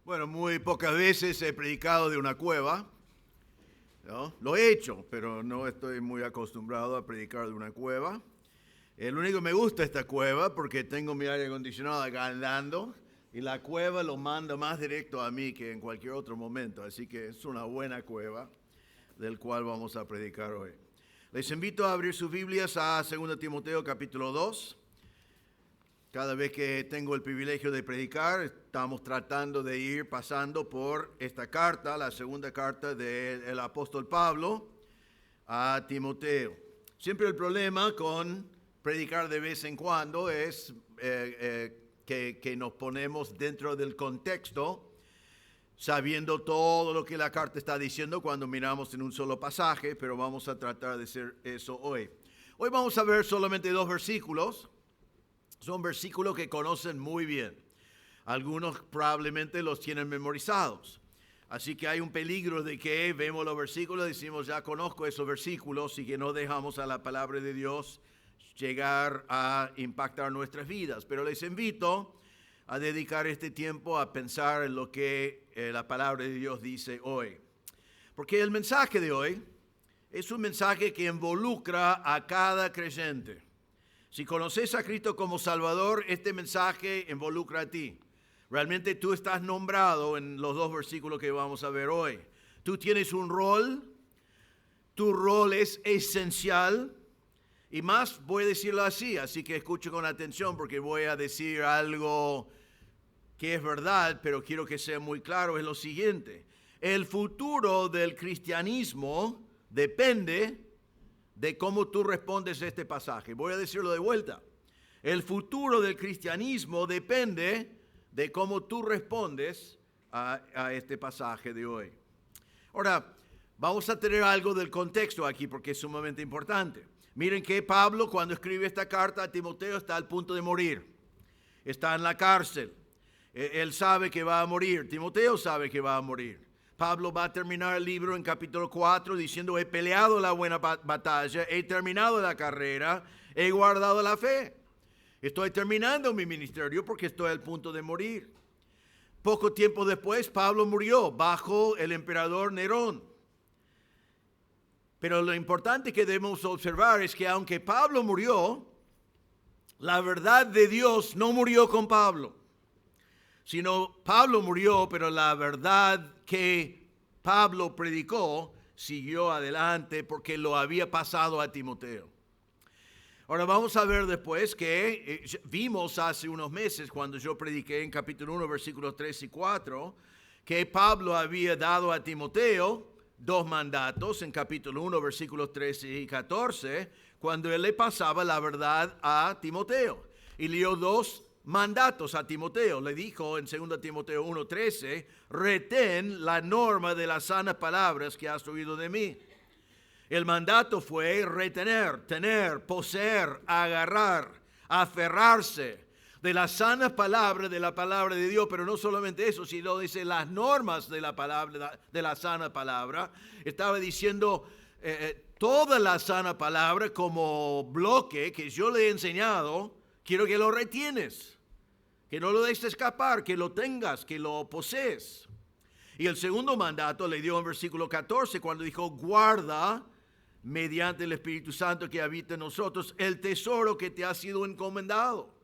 Bueno, muy pocas veces he predicado de una cueva, ¿no? Lo he hecho, pero no estoy muy acostumbrado a predicar de una cueva. El único que me gusta esta cueva porque tengo mi aire acondicionado acá andando y la cueva lo manda más directo a mí que en cualquier otro momento. Así que es una buena cueva del cual vamos a predicar hoy. Les invito a abrir sus Biblias a 2 Timoteo capítulo 2. Cada vez que tengo el privilegio de predicar, estamos tratando de ir pasando por esta carta, la segunda carta del apóstol Pablo a Timoteo. Siempre el problema con predicar de vez en cuando es que nos ponemos dentro del contexto, sabiendo todo lo que la carta está diciendo cuando miramos en un solo pasaje, pero vamos a tratar de hacer eso hoy. Hoy vamos a ver solamente 2 versículos. Son versículos que conocen muy bien. Algunos probablemente los tienen memorizados. Así que hay un peligro de que vemos los versículos y decimos, ya conozco esos versículos, y que no dejamos a la palabra de Dios llegar a impactar nuestras vidas. Pero les invito a dedicar este tiempo a pensar en lo que la palabra de Dios dice hoy. Porque el mensaje de hoy es un mensaje que involucra a cada creyente. Si conoces a Cristo como Salvador, este mensaje involucra a ti. Realmente tú estás nombrado en los 2 versículos que vamos a ver hoy. Tú tienes un rol, tu rol es esencial, y más voy a decirlo así que escuche con atención porque voy a decir algo que es verdad, pero quiero que sea muy claro, es lo siguiente. El futuro del cristianismo depende de cómo tú respondes a este pasaje. Voy a decirlo de vuelta. El futuro del cristianismo depende de cómo tú respondes a este pasaje de hoy. Ahora, vamos a tener algo del contexto aquí porque es sumamente importante. Miren que Pablo, cuando escribe esta carta a Timoteo, está al punto de morir. Está en la cárcel. Él sabe que va a morir. Timoteo sabe que va a morir. Pablo va a terminar el libro en capítulo 4 diciendo, he peleado la buena batalla, he terminado la carrera, he guardado la fe. Estoy terminando mi ministerio porque estoy al punto de morir. Poco tiempo después, Pablo murió bajo el emperador Nerón. Pero lo importante que debemos observar es que aunque Pablo murió, la verdad de Dios no murió con Pablo. Sino Pablo murió, pero la verdad que Pablo predicó siguió adelante porque lo había pasado a Timoteo. Ahora vamos a ver después que vimos hace unos meses cuando yo prediqué en capítulo 1, versículos 3 y 4, que Pablo había dado a Timoteo 2 mandatos en capítulo 1, versículos 13 y 14, cuando él le pasaba la verdad a Timoteo. Y le dio 2 mandatos a Timoteo. Le dijo en 2 Timoteo 1:13, retén la norma de las sanas palabras que has oído de mí. El mandato fue retener, tener, poseer, agarrar, aferrarse de las sanas palabras de la palabra de Dios, pero no solamente eso, sino dice las normas de la palabra, de la sana palabra. Estaba diciendo toda la sana palabra como bloque que yo le he enseñado, quiero que lo retienes. Que no lo dejes escapar, que lo tengas, que lo posees. Y el segundo mandato le dio en versículo 14 cuando dijo, guarda mediante el Espíritu Santo que habita en nosotros el tesoro que te ha sido encomendado.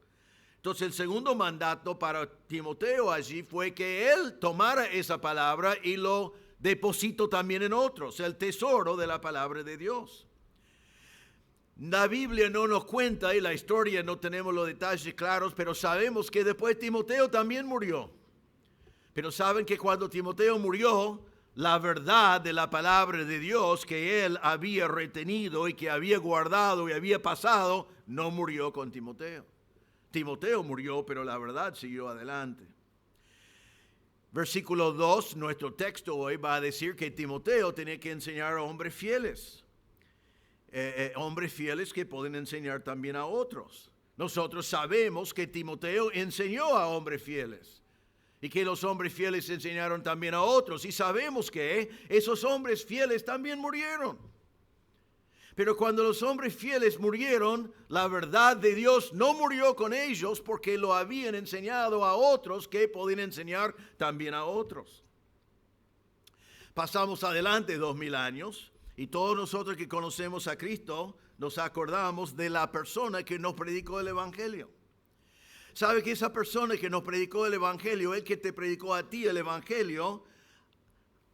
Entonces el segundo mandato para Timoteo allí fue que él tomara esa palabra y lo depositó también en otros, el tesoro de la palabra de Dios. La Biblia no nos cuenta y la historia no tenemos los detalles claros, pero sabemos que después Timoteo también murió. Pero saben que cuando Timoteo murió, la verdad de la palabra de Dios que él había retenido y que había guardado y había pasado, no murió con Timoteo. Timoteo murió, pero la verdad siguió adelante. Versículo 2, nuestro texto hoy va a decir que Timoteo tenía que enseñar a hombres fieles. Hombres fieles que pueden enseñar también a otros. Nosotros sabemos que Timoteo enseñó a hombres fieles y que los hombres fieles enseñaron también a otros, y sabemos que esos hombres fieles también murieron. Pero cuando los hombres fieles murieron, la verdad de Dios no murió con ellos porque lo habían enseñado a otros que podían enseñar también a otros. Pasamos adelante 2000 años y todos nosotros que conocemos a Cristo nos acordamos de la persona que nos predicó el Evangelio. ¿Sabe que esa persona que nos predicó el Evangelio, el que te predicó a ti el Evangelio,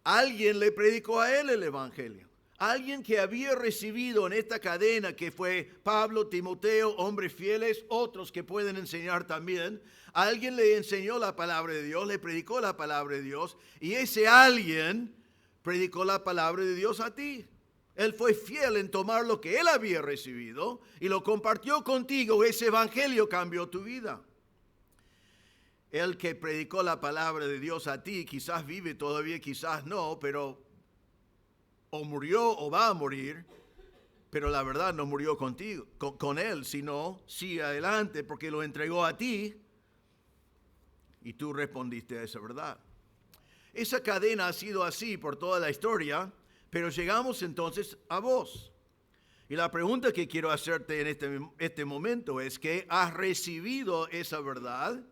alguien le predicó a él el Evangelio? Alguien que había recibido en esta cadena que fue Pablo, Timoteo, hombres fieles, otros que pueden enseñar también. Alguien le enseñó la palabra de Dios, le predicó la palabra de Dios y ese alguien predicó la palabra de Dios a ti. Él fue fiel en tomar lo que él había recibido y lo compartió contigo. Ese evangelio cambió tu vida. El que predicó la palabra de Dios a ti quizás vive todavía, quizás no, pero o murió o va a morir, pero la verdad no murió contigo, con él, sino sigue adelante porque lo entregó a ti y tú respondiste a esa verdad. Esa cadena ha sido así por toda la historia, pero llegamos entonces a vos. Y la pregunta que quiero hacerte en este momento es que has recibido esa verdad,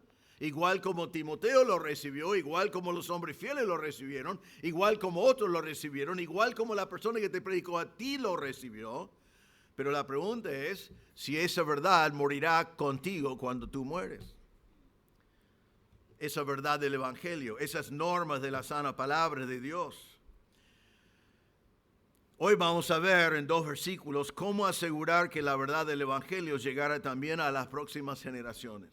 igual como Timoteo lo recibió, igual como los hombres fieles lo recibieron, igual como otros lo recibieron, igual como la persona que te predicó a ti lo recibió. Pero la pregunta es si esa verdad morirá contigo cuando tú mueres. Esa verdad del Evangelio, esas normas de la sana palabra de Dios. Hoy vamos a ver en 2 versículos cómo asegurar que la verdad del Evangelio llegara también a las próximas generaciones.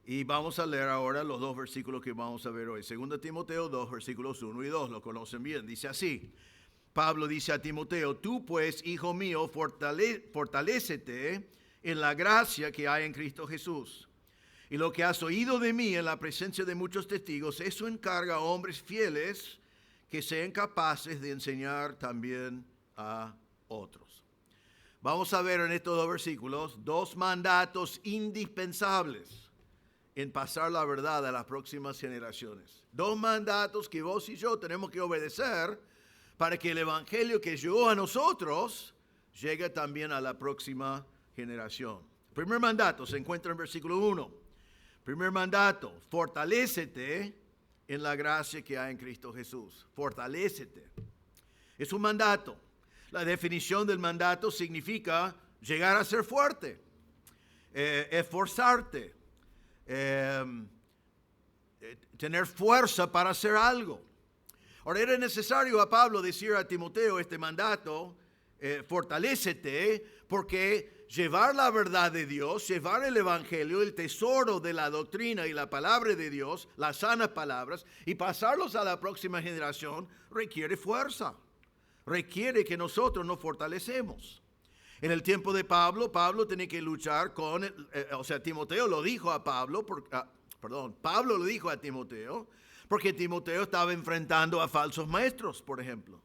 Y vamos a leer ahora los 2 versículos que vamos a ver hoy. 2 Timoteo 2, versículos 1 y 2, lo conocen bien. Dice así, Pablo dice a Timoteo, tú pues, hijo mío, fortalécete en la gracia que hay en Cristo Jesús. Y lo que has oído de mí en la presencia de muchos testigos, eso encarga a hombres fieles que sean capaces de enseñar también a otros. Vamos a ver en estos 2 versículos 2 mandatos indispensables en pasar la verdad a las próximas generaciones. 2 mandatos que vos y yo tenemos que obedecer para que el evangelio que llegó a nosotros llegue también a la próxima generación. El primer mandato se encuentra en versículo 1. Primer mandato, fortalécete en la gracia que hay en Cristo Jesús. Fortalécete. Es un mandato. La definición del mandato significa llegar a ser fuerte, esforzarte, tener fuerza para hacer algo. Ahora, era necesario a Pablo decir a Timoteo este mandato, fortalécete, porque llevar la verdad de Dios, llevar el evangelio, el tesoro de la doctrina y la palabra de Dios, las sanas palabras, y pasarlos a la próxima generación, requiere fuerza. Requiere que nosotros nos fortalecemos. En el tiempo de Pablo tenía que luchar con, Timoteo lo dijo a Pablo, Pablo lo dijo a Timoteo, porque Timoteo estaba enfrentando a falsos maestros, por ejemplo.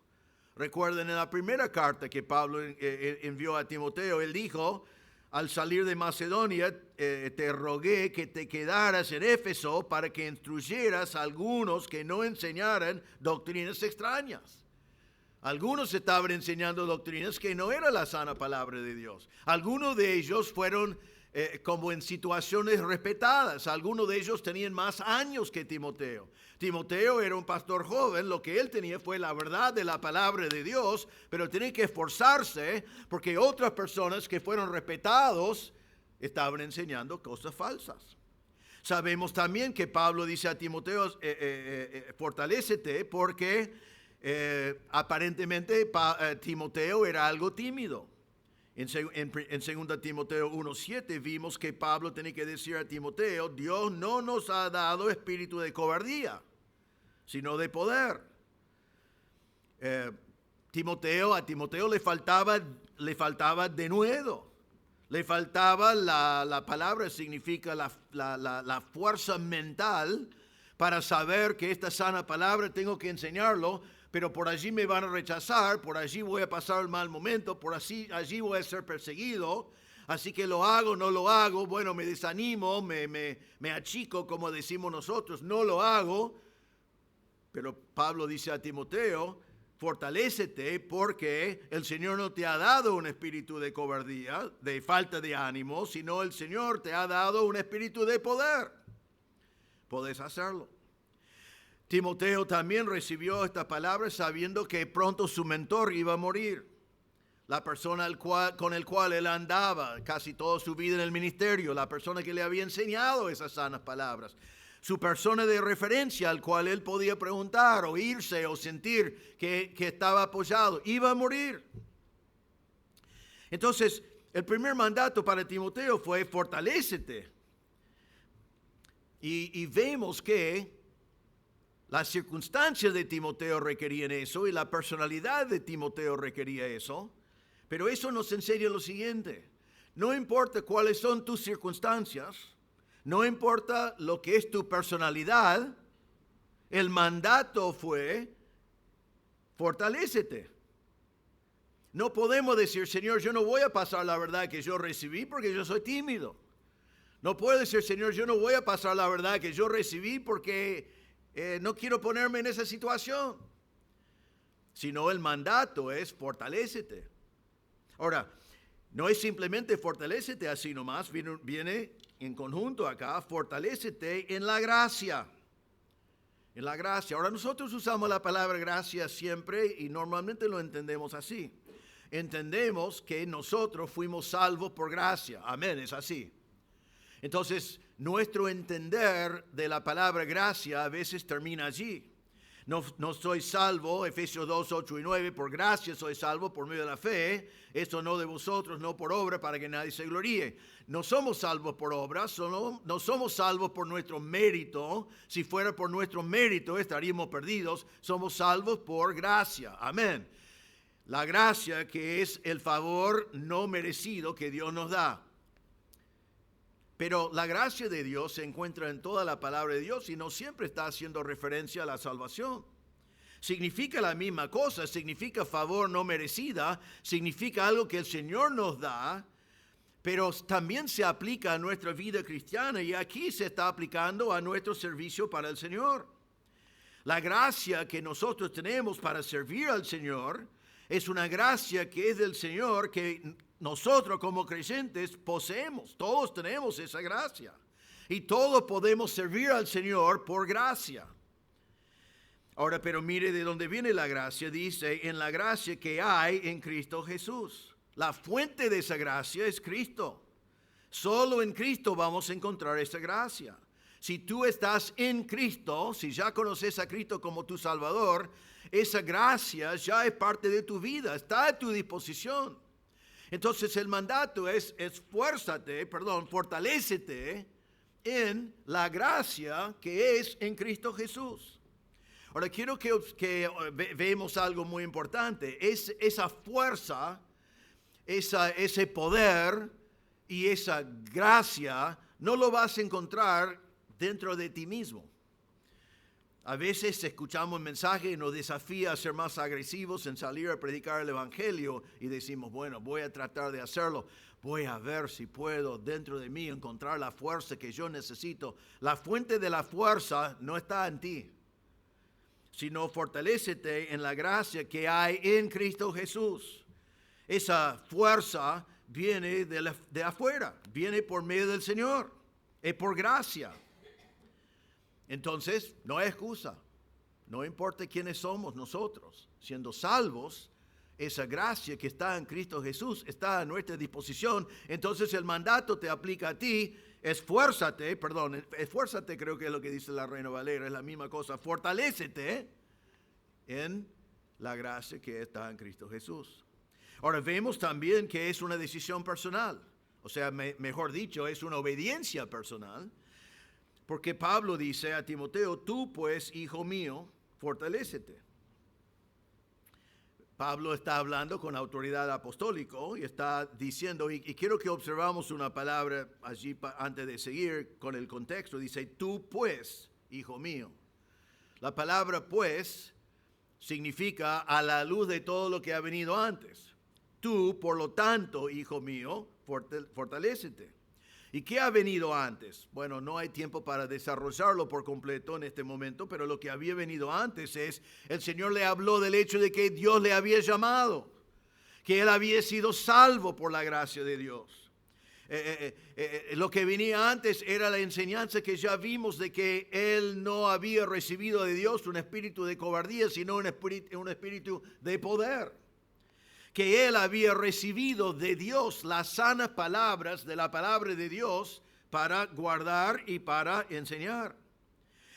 Recuerden en la primera carta que Pablo envió a Timoteo, él dijo, al salir de Macedonia, te rogué que te quedaras en Éfeso para que instruyeras a algunos que no enseñaran doctrinas extrañas. Algunos estaban enseñando doctrinas que no era la sana palabra de Dios. Algunos de ellos fueron como en situaciones respetadas. Algunos de ellos tenían más años que Timoteo. Timoteo era un pastor joven, lo que él tenía fue la verdad de la palabra de Dios, pero tenía que esforzarse porque otras personas que fueron respetados estaban enseñando cosas falsas. Sabemos también que Pablo dice a Timoteo, fortalécete, porque aparentemente Timoteo era algo tímido. En 2 Timoteo 1:7 vimos que Pablo tenía que decir a Timoteo, Dios no nos ha dado espíritu de cobardía, sino de poder. A Timoteo le faltaba denuedo, le faltaba la palabra significa la fuerza mental para saber que esta sana palabra tengo que enseñarlo, pero por allí me van a rechazar, por allí voy a pasar el mal momento, allí voy a ser perseguido, así que lo hago, no lo hago, bueno, me desanimo, me achico, como decimos nosotros, no lo hago. Pero Pablo dice a Timoteo, fortalécete porque el Señor no te ha dado un espíritu de cobardía, de falta de ánimo, sino el Señor te ha dado un espíritu de poder. Podés hacerlo. Timoteo también recibió esta palabra sabiendo que pronto su mentor iba a morir. La persona con el cual él andaba casi toda su vida en el ministerio, la persona que le había enseñado esas sanas palabras, su persona de referencia al cual él podía preguntar, oírse o sentir que estaba apoyado, iba a morir. Entonces, el primer mandato para Timoteo fue fortalécete. Y vemos que las circunstancias de Timoteo requerían eso y la personalidad de Timoteo requería eso. Pero eso nos enseña lo siguiente: no importa cuáles son tus circunstancias, no importa lo que es tu personalidad, el mandato fue fortalécete. No podemos decir, Señor, yo no voy a pasar la verdad que yo recibí porque yo soy tímido. No puedo decir, Señor, yo no voy a pasar la verdad que yo recibí porque no quiero ponerme en esa situación. Sino el mandato es fortalécete. Ahora, no es simplemente fortalécete así nomás, viene en conjunto acá, fortalécete en la gracia. En la gracia. Ahora, nosotros usamos la palabra gracia siempre y normalmente lo entendemos así. Entendemos que nosotros fuimos salvos por gracia. Amén, es así. Entonces, nuestro entender de la palabra gracia a veces termina allí. No soy salvo, Efesios 2, 8 y 9, por gracia soy salvo por medio de la fe, esto no de vosotros, no por obra, para que nadie se gloríe. No somos salvos por obras, no somos salvos por nuestro mérito. Si fuera por nuestro mérito estaríamos perdidos. Somos salvos por gracia. Amén. La gracia que es el favor no merecido que Dios nos da. Pero la gracia de Dios se encuentra en toda la palabra de Dios y no siempre está haciendo referencia a la salvación. Significa la misma cosa, significa favor no merecida, significa algo que el Señor nos da, pero también se aplica a nuestra vida cristiana y aquí se está aplicando a nuestro servicio para el Señor. La gracia que nosotros tenemos para servir al Señor es una gracia que es del Señor, que nosotros como creyentes poseemos. Todos tenemos esa gracia y todos podemos servir al Señor por gracia. Ahora, pero mire de dónde viene la gracia. Dice, en la gracia que hay en Cristo Jesús. La fuente de esa gracia es Cristo. Solo en Cristo vamos a encontrar esa gracia. Si tú estás en Cristo, si ya conoces a Cristo como tu Salvador, esa gracia ya es parte de tu vida, está a tu disposición. Entonces el mandato es fortalécete en la gracia que es en Cristo Jesús. Ahora quiero que veamos algo muy importante. Esa fuerza, ese poder y esa gracia no lo vas a encontrar dentro de ti mismo. A veces escuchamos mensajes y nos desafía a ser más agresivos en salir a predicar el Evangelio y decimos, bueno, voy a tratar de hacerlo. Voy a ver si puedo dentro de mí encontrar la fuerza que yo necesito. La fuente de la fuerza no está en ti, sino fortalécete en la gracia que hay en Cristo Jesús. Esa fuerza viene de afuera, viene por medio del Señor, es por gracia. Entonces, no hay excusa. No importa quiénes somos nosotros, siendo salvos, esa gracia que está en Cristo Jesús está a nuestra disposición. Entonces el mandato te aplica a ti. Esfuérzate creo que es lo que dice la Reina Valera, es la misma cosa. Fortalécete en la gracia que está en Cristo Jesús. Ahora vemos también que es una decisión personal. O sea, mejor dicho, es una obediencia personal. Porque Pablo dice a Timoteo, tú pues, hijo mío, fortalécete. Pablo está hablando con autoridad apostólica y está diciendo, y quiero que observamos una palabra allí antes de seguir con el contexto. Dice, tú pues, hijo mío. La palabra pues significa a la luz de todo lo que ha venido antes. Tú, por lo tanto, hijo mío, fortalécete. ¿Y qué ha venido antes? Bueno, no hay tiempo para desarrollarlo por completo en este momento, pero lo que había venido antes es, el Señor le habló del hecho de que Dios le había llamado, que él había sido salvo por la gracia de Dios. Lo que venía antes era la enseñanza que ya vimos de que él no había recibido de Dios un espíritu de cobardía, sino un espíritu de poder. Que él había recibido de Dios las sanas palabras de la palabra de Dios para guardar y para enseñar.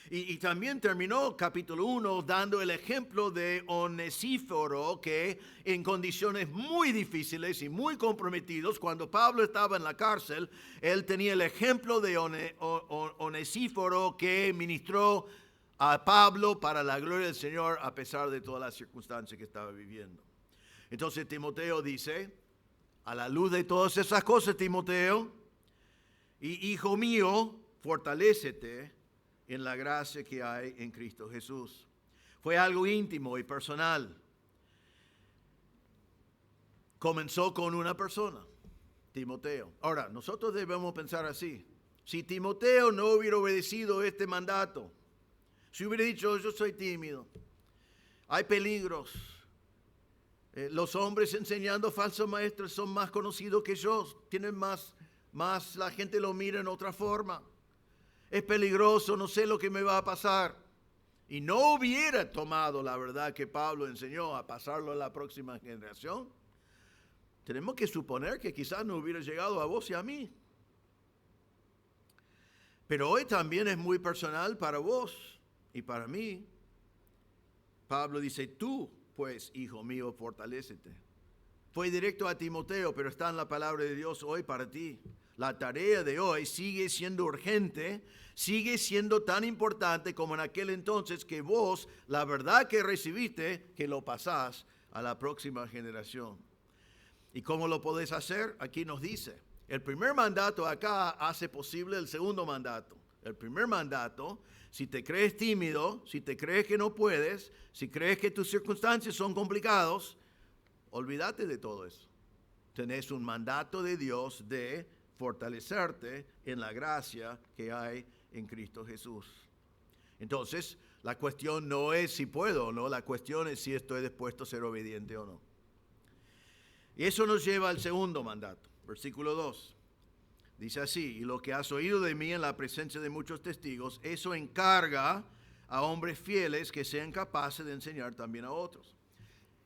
Y también terminó capítulo 1 dando el ejemplo de Onesíforo, que en condiciones muy difíciles y muy comprometidos, cuando Pablo estaba en la cárcel, él tenía el ejemplo de Onesíforo que ministró a Pablo para la gloria del Señor a pesar de todas las circunstancias que estaba viviendo. Entonces Timoteo dice, a la luz de todas esas cosas, Timoteo, y hijo mío, fortalécete en la gracia que hay en Cristo Jesús. Fue algo íntimo y personal. Comenzó con una persona, Timoteo. Ahora, nosotros debemos pensar así. Si Timoteo no hubiera obedecido este mandato, si hubiera dicho, yo soy tímido, hay peligros, los hombres enseñando falsos maestros son más conocidos que yo, tienen más, la gente lo mira en otra forma. Es peligroso, no sé lo que me va a pasar. Y no hubiera tomado la verdad que Pablo enseñó a pasarlo a la próxima generación, tenemos que suponer que quizás no hubiera llegado a vos y a mí. Pero hoy también es muy personal para vos y para mí. Pablo dice, tú, pues, hijo mío, fortalécete. Fue directo a Timoteo, pero está en la palabra de Dios hoy para ti. La tarea de hoy sigue siendo urgente, sigue siendo tan importante como en aquel entonces, que vos, la verdad que recibiste, que lo pasás a la próxima generación. ¿Y cómo lo podés hacer? Aquí nos dice. El primer mandato acá hace posible el segundo mandato. El primer mandato, si te crees tímido, si te crees que no puedes, si crees que tus circunstancias son complicadas, olvídate de todo eso. Tenés un mandato de Dios de fortalecerte en la gracia que hay en Cristo Jesús. Entonces, la cuestión no es si puedo o no, la cuestión es si estoy dispuesto a ser obediente o no. Y eso nos lleva al segundo mandato, versículo 2. Dice así, y lo que has oído de mí en la presencia de muchos testigos, eso encarga a hombres fieles que sean capaces de enseñar también a otros.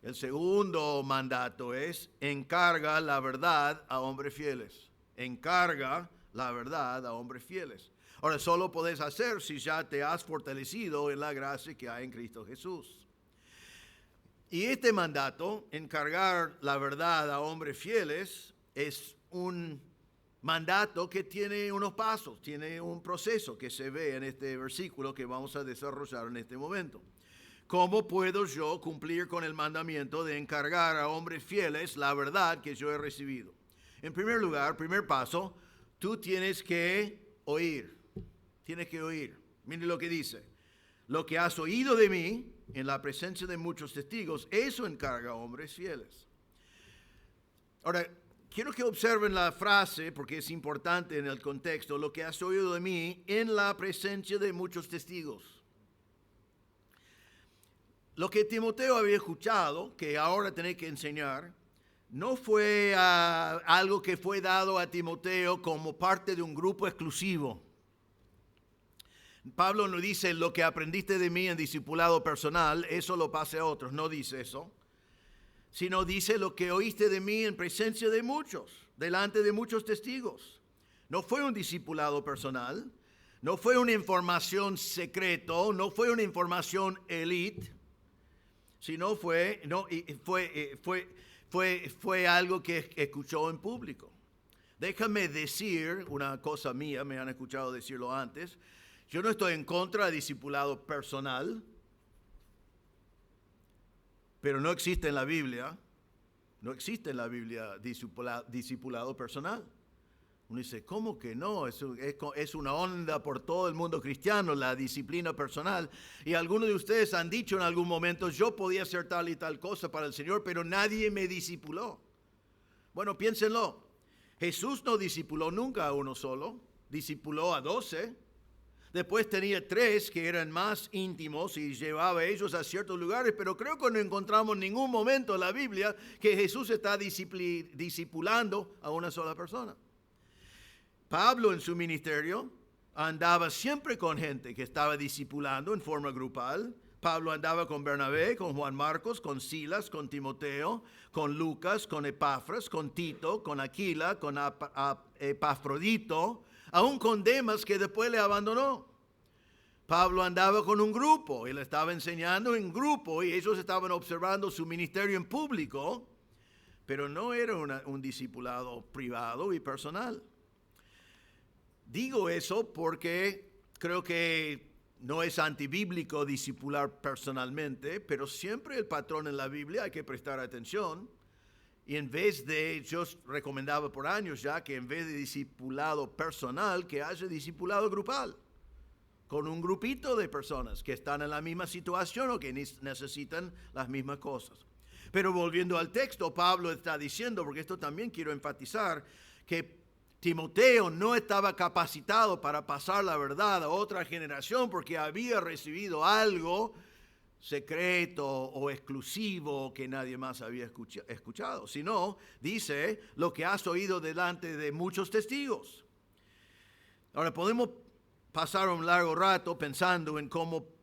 El segundo mandato es, encarga la verdad a hombres fieles. Encarga la verdad a hombres fieles. Ahora, solo podés hacer si ya te has fortalecido en la gracia que hay en Cristo Jesús. Y este mandato, encargar la verdad a hombres fieles, es un mandato que tiene unos pasos, tiene un proceso que se ve en este versículo que vamos a desarrollar en este momento. ¿Cómo puedo yo cumplir con el mandamiento de encargar a hombres fieles la verdad que yo he recibido? En primer lugar, primer paso, tú tienes que oír. Tienes que oír. Mire lo que dice. Lo que has oído de mí en la presencia de muchos testigos, eso encarga a hombres fieles. Ahora, quiero que observen la frase porque es importante en el contexto. Lo que has oído de mí en la presencia de muchos testigos. Lo que Timoteo había escuchado, que ahora tiene que enseñar, no fue algo que fue dado a Timoteo como parte de un grupo exclusivo. Pablo no dice lo que aprendiste de mí en discipulado personal, eso lo pase a otros, no dice eso. Sino dice lo que oíste de mí en presencia de muchos, delante de muchos testigos. No fue un discipulado personal, no fue una información secreto, no fue una información elite, sino fue algo que escuchó en público. Déjame decir una cosa mía, me han escuchado decirlo antes. Yo no estoy en contra de discipulado personal, pero no existe en la Biblia discipulado personal. Uno dice, ¿cómo que no? Es una onda por todo el mundo cristiano, la disciplina personal. Y algunos de ustedes han dicho en algún momento, yo podía hacer tal y tal cosa para el Señor, pero nadie me discipuló. Bueno, piénsenlo. Jesús no discipuló nunca a uno solo, discipuló a 12. Después tenía 3 que eran más íntimos y llevaba a ellos a ciertos lugares, pero creo que no encontramos ningún momento en la Biblia que Jesús está discipulando a una sola persona. Pablo en su ministerio andaba siempre con gente que estaba discipulando en forma grupal. Pablo andaba con Bernabé, con Juan Marcos, con Silas, con Timoteo, con Lucas, con Epafras, con Tito, con Aquila, con Epafrodito, aún con Demas, que después le abandonó. Pablo andaba con un grupo, él estaba enseñando en grupo y ellos estaban observando su ministerio en público, pero no era un discipulado privado y personal. Digo eso porque creo que no es antibíblico discipular personalmente, pero siempre el patrón en la Biblia hay que prestar atención. Y en vez de, yo recomendaba por años ya que en vez de discipulado personal, que haya discipulado grupal, con un grupito de personas que están en la misma situación o que necesitan las mismas cosas. Pero volviendo al texto, Pablo está diciendo, porque esto también quiero enfatizar, que Timoteo no estaba capacitado para pasar la verdad a otra generación porque había recibido algo secreto o exclusivo que nadie más había escuchado, sino dice lo que has oído delante de muchos testigos. Ahora podemos pasar un largo rato pensando en cómo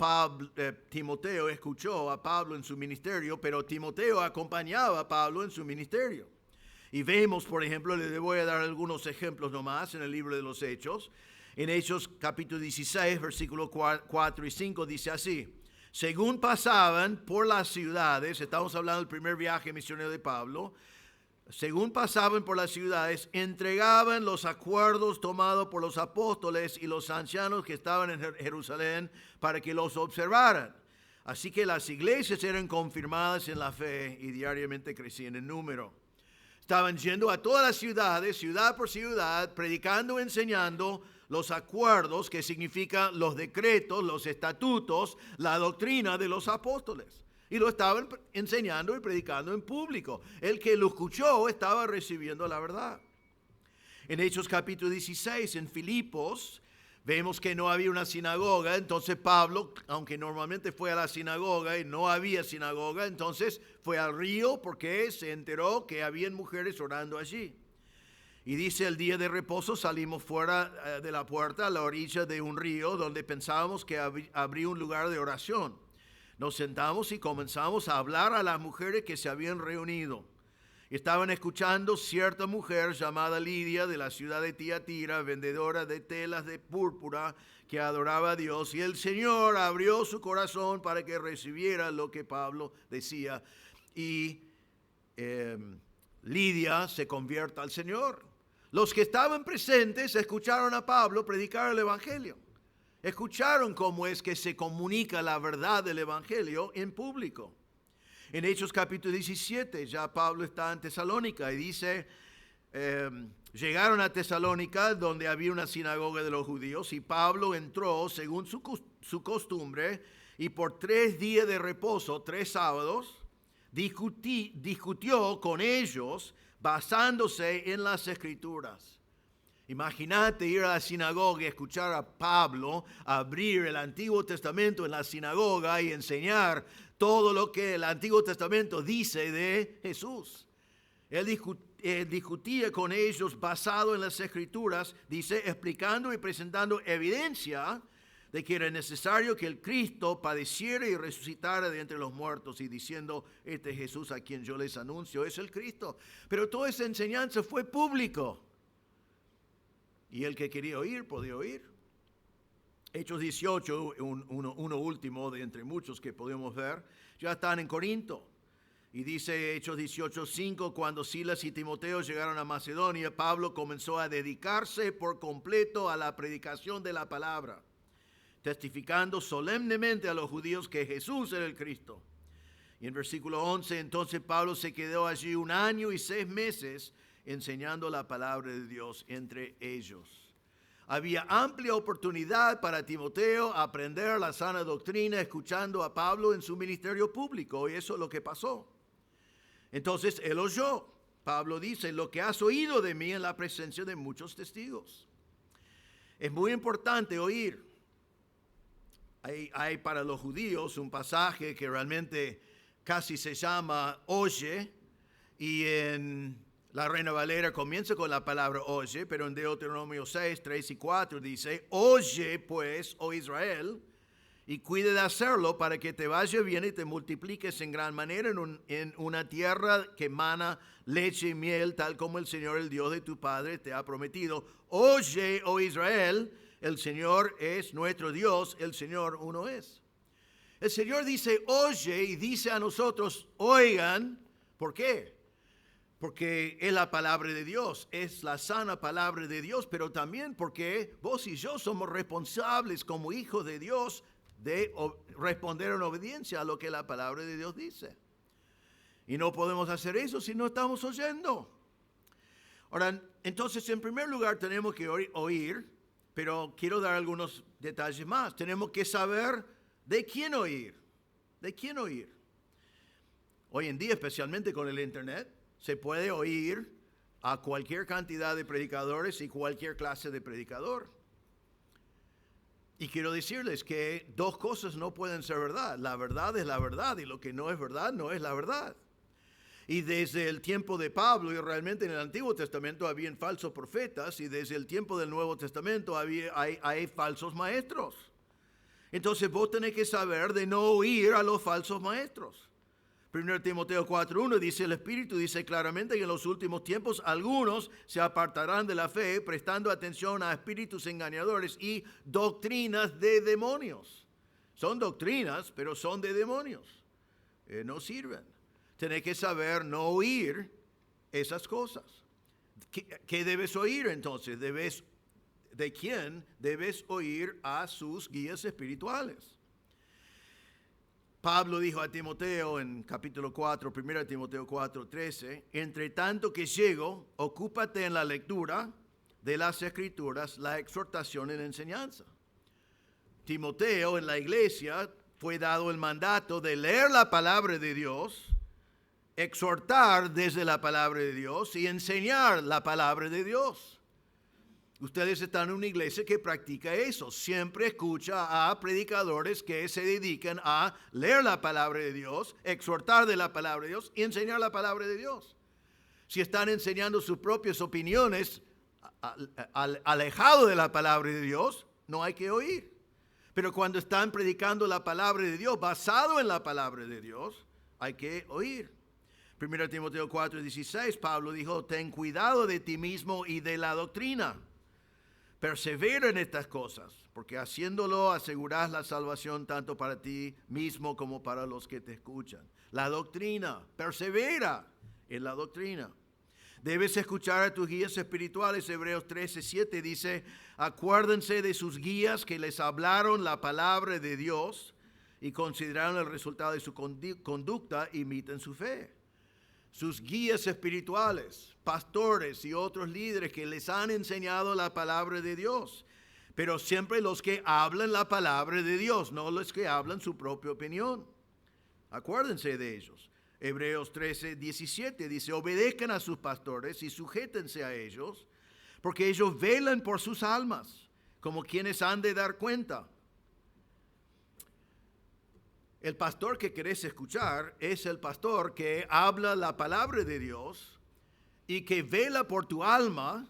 Timoteo escuchó a Pablo en su ministerio, pero Timoteo acompañaba a Pablo en su ministerio. Y vemos, por ejemplo, le voy a dar algunos ejemplos nomás en el libro de los Hechos. En Hechos capítulo 16, versículos 4 y 5 dice así: según pasaban por las ciudades, estamos hablando del primer viaje misionero de Pablo, según pasaban por las ciudades, entregaban los acuerdos tomados por los apóstoles y los ancianos que estaban en Jerusalén para que los observaran. Así que las iglesias eran confirmadas en la fe y diariamente crecían en número. Estaban yendo a todas las ciudades, ciudad por ciudad, predicando, enseñando los acuerdos, que significan los decretos, los estatutos, la doctrina de los apóstoles. Y lo estaban enseñando y predicando en público. El que lo escuchó estaba recibiendo la verdad. En Hechos capítulo 16, en Filipos, vemos que no había una sinagoga. Entonces Pablo, aunque normalmente fue a la sinagoga y no había sinagoga, entonces fue al río porque se enteró que habían mujeres orando allí. Y dice, el día de reposo salimos fuera de la puerta a la orilla de un río donde pensábamos que habría un lugar de oración. Nos sentamos y comenzamos a hablar a las mujeres que se habían reunido. Estaban escuchando cierta mujer llamada Lidia de la ciudad de Tiatira, vendedora de telas de púrpura, que adoraba a Dios. Y el Señor abrió su corazón para que recibiera lo que Pablo decía. Y Lidia se convierta al Señor. Los que estaban presentes escucharon a Pablo predicar el Evangelio. Escucharon cómo es que se comunica la verdad del Evangelio en público. En Hechos capítulo 17, ya Pablo está en Tesalónica y dice, llegaron a Tesalónica donde había una sinagoga de los judíos y Pablo entró según su costumbre y por 3 días de reposo, 3 sábados, discutió con ellos basándose en las Escrituras. Imagínate ir a la sinagoga y escuchar a Pablo abrir el Antiguo Testamento en la sinagoga y enseñar todo lo que el Antiguo Testamento dice de Jesús. Él discutía con ellos basado en las Escrituras, dice, explicando y presentando evidencia de que era necesario que el Cristo padeciera y resucitara de entre los muertos y diciendo, este Jesús a quien yo les anuncio es el Cristo. Pero toda esa enseñanza fue público. Y el que quería oír, podía oír. Hechos 18, uno último de entre muchos que podemos ver, ya están en Corinto. Y dice Hechos 18:5, cuando Silas y Timoteo llegaron a Macedonia, Pablo comenzó a dedicarse por completo a la predicación de la palabra, testificando solemnemente a los judíos que Jesús era el Cristo. Y en versículo 11, entonces Pablo se quedó allí 1 año y 6 meses, enseñando la palabra de Dios entre ellos. Había amplia oportunidad para Timoteo aprender la sana doctrina escuchando a Pablo en su ministerio público, y eso es lo que pasó. Entonces él oyó. Pablo dice, lo que has oído de mí en la presencia de muchos testigos. Es muy importante oír. Hay para los judíos un pasaje que realmente casi se llama oye, y en la Reina Valera comienza con la palabra oye, pero en Deuteronomio 6, 3 y 4 dice, oye pues, oh Israel, y cuide de hacerlo para que te vaya bien y te multipliques en gran manera en una tierra que emana leche y miel, tal como el Señor, el Dios de tu Padre, te ha prometido. Oye, oh Israel, el Señor es nuestro Dios, el Señor uno es. El Señor dice, oye, y dice a nosotros, oigan. ¿Por qué? Porque es la palabra de Dios, es la sana palabra de Dios, pero también porque vos y yo somos responsables como hijos de Dios de responder en obediencia a lo que la palabra de Dios dice. Y no podemos hacer eso si no estamos oyendo. Ahora, entonces, en primer lugar, tenemos que oír, pero quiero dar algunos detalles más. Tenemos que saber de quién oír. ¿De quién oír? Hoy en día, especialmente con el Internet, se puede oír a cualquier cantidad de predicadores y cualquier clase de predicador. Y quiero decirles que dos cosas no pueden ser verdad. La verdad es la verdad y lo que no es verdad no es la verdad. Y desde el tiempo de Pablo, y realmente en el Antiguo Testamento habían falsos profetas, y desde el tiempo del Nuevo Testamento hay falsos maestros. Entonces vos tenés que saber de no oír a los falsos maestros. 1 Timoteo 4:1 dice, el Espíritu dice claramente que en los últimos tiempos algunos se apartarán de la fe, prestando atención a espíritus engañadores y doctrinas de demonios. Son doctrinas, pero son de demonios. No sirven. Tenés que saber no oír esas cosas. ¿Qué debes oír entonces? ¿De quién debes oír? A sus guías espirituales. Pablo dijo a Timoteo en capítulo 4, 1 Timoteo 4:13, entre tanto que llego, ocúpate en la lectura de las Escrituras, la exhortación y la enseñanza. Timoteo en la iglesia fue dado el mandato de leer la palabra de Dios, exhortar desde la palabra de Dios y enseñar la palabra de Dios. Ustedes están en una iglesia que practica eso. Siempre escucha a predicadores que se dedican a leer la palabra de Dios, exhortar de la palabra de Dios y enseñar la palabra de Dios. Si están enseñando sus propias opiniones alejado de la palabra de Dios, no hay que oír. Pero cuando están predicando la palabra de Dios, basado en la palabra de Dios, hay que oír. 1 Timoteo 4:16, Pablo dijo, ten cuidado de ti mismo y de la doctrina. Persevera en estas cosas, porque haciéndolo asegurás la salvación tanto para ti mismo como para los que te escuchan. La doctrina, persevera en la doctrina. Debes escuchar a tus guías espirituales. Hebreos 13:7 dice, acuérdense de sus guías que les hablaron la palabra de Dios y consideraron el resultado de su conducta, imiten su fe. Sus guías espirituales, pastores y otros líderes que les han enseñado la palabra de Dios. Pero siempre los que hablan la palabra de Dios, no los que hablan su propia opinión. Acuérdense de ellos. Hebreos 13:17 dice, obedezcan a sus pastores y sujétense a ellos, porque ellos velan por sus almas, como quienes han de dar cuenta. El pastor que querés escuchar es el pastor que habla la palabra de Dios y que vela por tu alma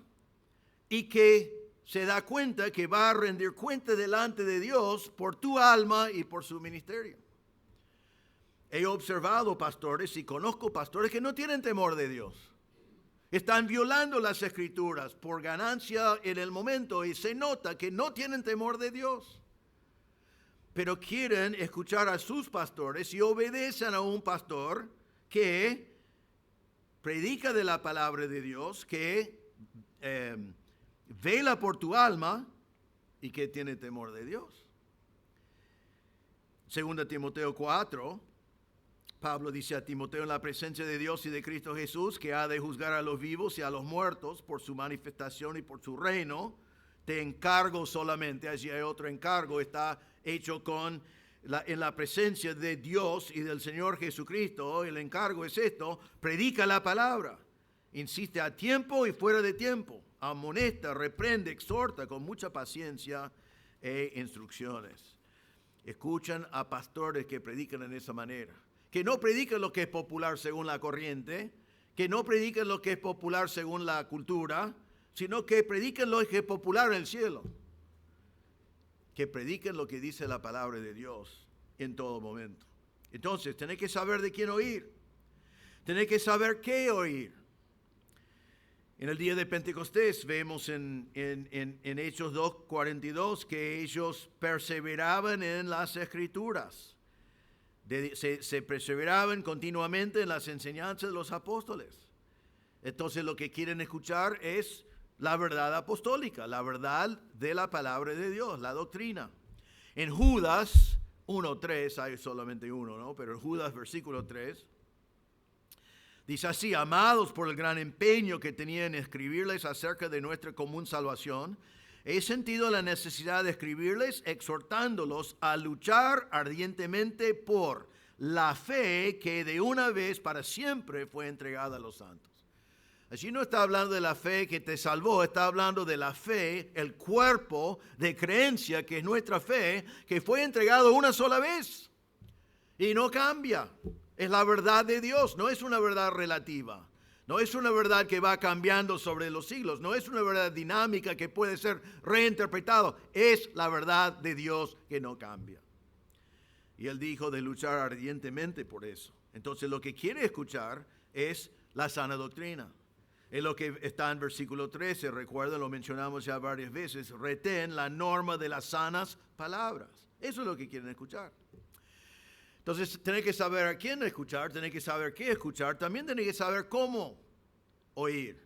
y que se da cuenta que va a rendir cuenta delante de Dios por tu alma y por su ministerio. He observado pastores y conozco pastores que no tienen temor de Dios. Están violando las Escrituras por ganancia en el momento y se nota que no tienen temor de Dios. Pero quieren escuchar a sus pastores y obedecen a un pastor que predica de la palabra de Dios, que vela por tu alma y que tiene temor de Dios. 2 Timoteo 4, Pablo dice a Timoteo, en la presencia de Dios y de Cristo Jesús, que ha de juzgar a los vivos y a los muertos por su manifestación y por su reino, te encargo solamente. Allí hay otro encargo, está hecho en la presencia de Dios y del Señor Jesucristo. El encargo es esto: predica la palabra. insiste a tiempo y fuera de tiempo, amonesta, reprende, exhorta con mucha paciencia e instrucciones. Escuchan a pastores que predican en esa manera, que no predican lo que es popular según la corriente, que no predican lo que es popular según la cultura, sino que predican lo que es popular en el cielo, que prediquen lo que dice la palabra de Dios en todo momento. Entonces, tenés que saber de quién oír, tenés que saber qué oír. En el día de Pentecostés vemos en Hechos 2:42 que ellos perseveraban en las Escrituras. Se perseveraban continuamente en las enseñanzas de los apóstoles. Entonces lo que quieren escuchar es la verdad apostólica, la verdad de la palabra de Dios, la doctrina. En Judas 1:3, hay solamente uno, ¿no? Pero en Judas versículo 3, dice así: amados por el gran empeño que tenía en escribirles acerca de nuestra común salvación, he sentido la necesidad de escribirles exhortándolos a luchar ardientemente por la fe que de una vez para siempre fue entregada a los santos. Allí no está hablando de la fe que te salvó, está hablando de la fe, el cuerpo de creencia que es nuestra fe, que fue entregado una sola vez y no cambia. Es la verdad de Dios, no es una verdad relativa. No es una verdad que va cambiando sobre los siglos. No es una verdad dinámica que puede ser reinterpretado. Es la verdad de Dios que no cambia. Y él dijo de luchar ardientemente por eso. Entonces lo que quiere escuchar es la sana doctrina. Es lo que está en versículo 13. Recuerden, lo mencionamos ya varias veces. Retén la norma de las sanas palabras. Eso es lo que quieren escuchar. Entonces, tenés que saber a quién escuchar, tenés que saber qué escuchar, también tenés que saber cómo oír.